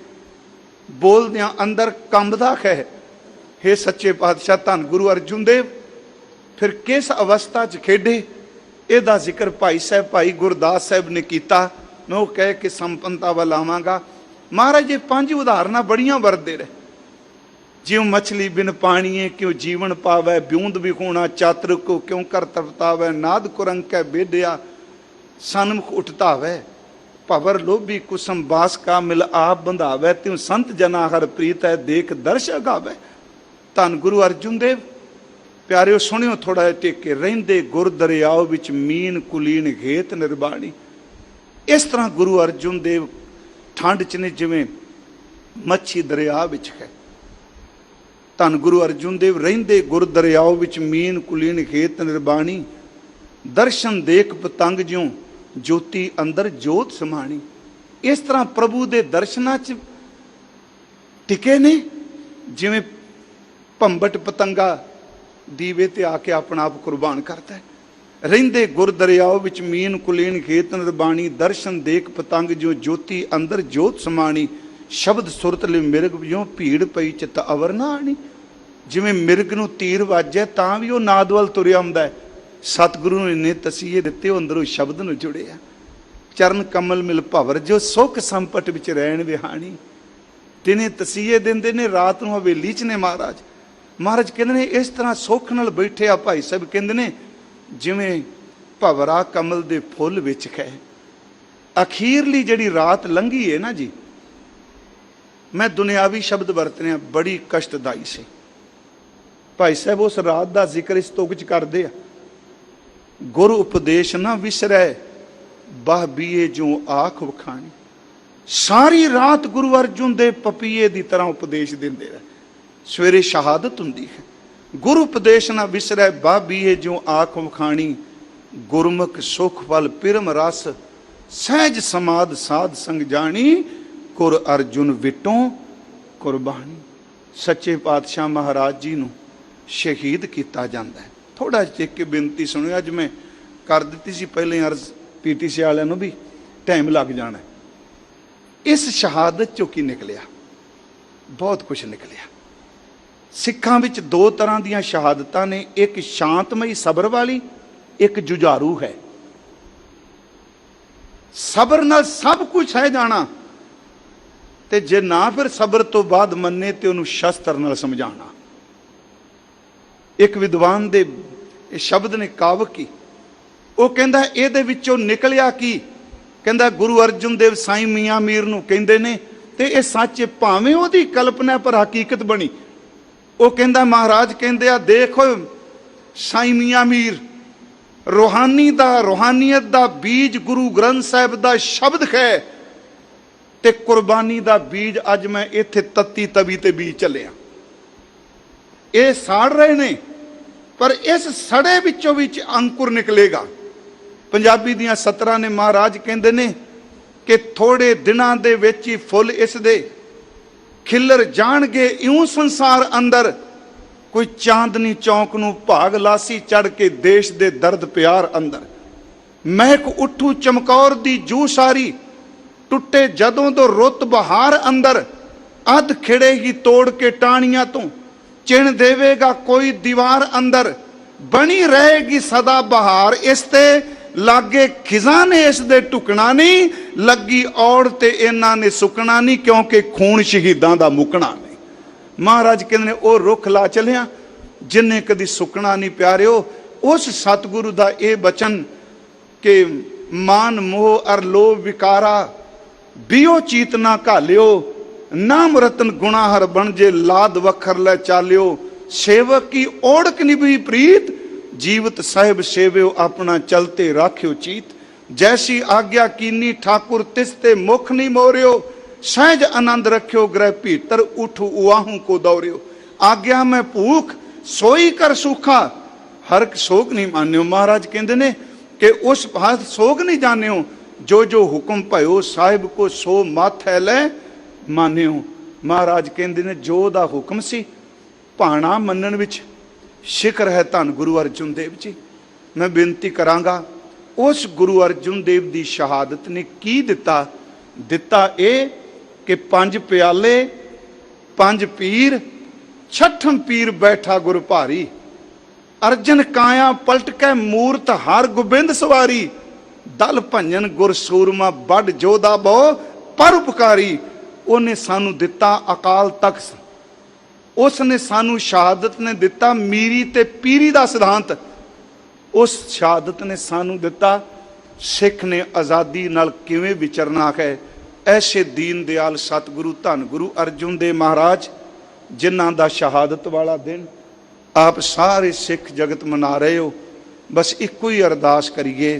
ਬੋਲਦਿਆਂ ਅੰਦਰ ਕੰਬਦਾ ਹੈ। हे सच्चे पातशाह धन गुरु अर्जुन देव फिर किस अवस्था च खेडे, ਇਹਦਾ ਜ਼ਿਕਰ ਭਾਈ ਸਾਹਿਬ ਭਾਈ ਗੁਰਦਾਸ ਸਾਹਿਬ ਨੇ ਕੀਤਾ। मैं वो कह के संपन्नता वाल आवांगा। महाराज ये 5 उदाहरण बड़ियां वरतदे रहे। ज्यों मछली बिन पाणीए क्यों जीवन पावै, ब्यूंद विखूणा चातर को क्यों कर तरतावै, नाद कुरंकै बेडिया सन्मुख उठतावै, भवर लोभी कुसम बास का मिल आप बंधावै, त्यों संत जना हर प्रीत है देख दर्श अगावै। धन गुरु अर्जुन देव प्यारिओ सुनियो थोड़ा जिहा टेके, रहिंदे गुर दरियाओ विच मीन कुलीन घेत निर्बाणी। इस तरह गुरु अर्जुन देव ठंड च ने जिवें मच्छी दरिया विच है। धन गुरु अर्जुन देव रहिंदे गुर दरियाओ विच मीन कुलीन घेत निर्बाणी, दर्शन देख पतंग ज्यों ज्योति अंदर जोत समाणी। इस तरह प्रभु दे दर्शनां च टिके ने जिवें भंबट पतंगा दीवे ते आके अपना आप कुर्बान करता है। रहिंदे गुर दरियाओ विच मीन कुलीन घेत निर्बाणी, दर्शन देख पतंग जो ज्योति अंदर जोत समाणी, शब्द सुरत ले मिर्ग जो भीड़ पई चित अवर ना आनी। जिवें मिर्ग नूं तीर वाजे तां भी वो नाद वल तुरिया आउंदा है। सतगुरु ने इन्ने तसीहे दिते अंदरों शब्द नूं जुड़िया। चरण कमल मिल भवर जो सुख संपट विच रहण विहाणी। दिने तसीहे दिंदे ने रात नूं हवेली च ने महाराज। महाराज कहते ने इस तरह सुख नाल बैठे आ भाई साहब कहते ने जिवें भवरा कमल दे फुल विच है। अखीरली जिहड़ी रात लंघी है ना जी, मैं दुनियावी शब्द वरतने बड़ी कष्टदाई से। भाई साहब उस रात का जिक्र इस तुक च करदे आ, गुरु उपदेश ना विसरै बाह बीए जो आख वखाणी। सारी रात गुरु अर्जुन देव पपीए की तरह उपदेश देंदे रहे। सवेरे शहादत हुंदी है। गुरु उपदेश ना विसरै बाह बीए जो आख वखाणी, गुरमुख सुख फल पिरम रस सहज समाद साध संग जानी, गुर अर्जुन विटों कुर्बानी। सच्चे पातशाह महाराज जी नूं शहीद किया जाता है। थोड़ा चेक के बेनती सुनियो, अज मैं कर दी सी पहले अर्ज PTC वालियां नूं भी टाइम लग जाना। इस शहादत चों की निकलिया, बहुत कुछ निकलिया। सिखां विच 2 तरह दीयां शहादतां ने, एक शांतमई सबर वाली, एक जुझारू है। सबर नाल सब कुछ सह जाना, ते जे ना फिर सबर तो बाद मन्ने ते उहनूं शस्त्र नाल समझाना। एक विद्वान दे शब्द ने कावक की, वो कहंदा इहदे विचों निकलिया की, कहंदा गुरु अर्जुन देव साईं मियाँ मीर नूं कहंदे ने ते इह सच भावें ओहदी कल्पना पर हकीकत बनी। वो कहंदा महाराज कहंदे आ देखो साईं मियाँ मीर रूहानी दा रूहानीयत दा बीज गुरु ग्रंथ साहिब दा शब्द है, ते कुर्बानी दा बीज अज मैं इत्थे तत्ती तवी ते बीज चलिया। ये साड़ रहे ने पर इस सड़े विचों विच अंकुर निकलेगा। पंजाबी दियां 17 ने महाराज कहंदे ने कि थोड़े दिनां दे विच ही फुल इस दे खिलर जाणगे इउं संसार अंदर, कोई चांदनी चौक नूं भाग लासी चढ़ के देश दे दर्द प्यार अंदर। महक उठू चमकौर दी जू सारी, टुटे जदों दो रुत बहार अंदर। अध खिड़े ही तोड़ के टाणियां तो चिण देवेगा कोई दीवार अंदर। बनी रहेगी सदा बहार इसते, लागे खिजाने इस दे टुकना नहीं। लगी औड़ ते इन्हां ने सुकना नहीं, क्योंकि खून शहीदां दा मुकना नहीं। महाराज कहंदे ओ रुख ला चलिया जिन्ने कदी सुकना नहीं। प्यारिओ उस सतगुरु दा ये बचन कि मान मोह अर लोभ विकारा, बियो चीत ना घालियो। नाम रतन गुणा हर बन जे लाद वखर लै चालियो। सेवक की ओढ़क निभी प्रीत, जीवत साहिब सेव्यो अपना चलते राख्यो चीत। जैसी आज्ञा कीनी ठाकुर तिसते मुख नहीं मोरियो। सहज आनंद रख्यो ग्रह भीतर, उठ उआहू को दौड़ियो। आज्ञा में भूख सोई कर सूखा, हर सोग नहीं मान्यो। महाराज कहते ने कि उस हाथ सोग नहीं जान्यो, जो जो हुक्म भयो साहिब को सो माथे लै मान्यो। महाराज कहते ने जो दा हुक्म सी भाणा मनण विच शिखर है धन गुरु अर्जुन देव जी। मैं बेनती करांगा उस गुरु अर्जुन देव की शहादत ने की दिता? दिता ये कि 5 प्याले 5 पीर छठम पीर बैठा गुर भारी, अर्जन काया पलट कै मूरत हर गोबिंद सवारी, दल भंजन गुर सूरमा बड़ जोधा बो पर उपकारी। उन्हें सानू दिता अकाल तख्त, उसने सानू शहादत ने दिता मीरी ते पीरी दा सिद्धांत, उस शहादत ने सानू दिता सिख ने आज़ादी नाल किवें विचरना है। ऐसे दीन दयाल सतगुरु धन गुरु अर्जुन देव महाराज जिन्हां दा शहादत वाला दिन आप सारे सिख जगत मना रहे हो, बस इको ही अरदास करिए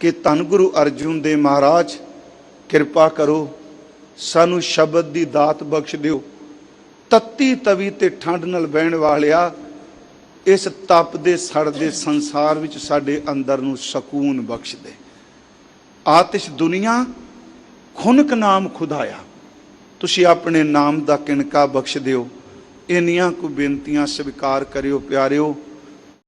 कि धन गुरु अर्जुन देव महाराज किरपा करो, सानू शब्द दी दात बख्श दिओ। तत्ती तवी ते ठंड नाल बहण वालिया, इस तपदे सड़दे संसार विच साडे अंदर नू सकून बख्श दे। आतिश दुनिया खुनक नाम खुदाया, तुसी अपने नाम दा किणका बख्श दिओ। इन्नियां को बेनतियां स्वीकार करियो प्यारिओ।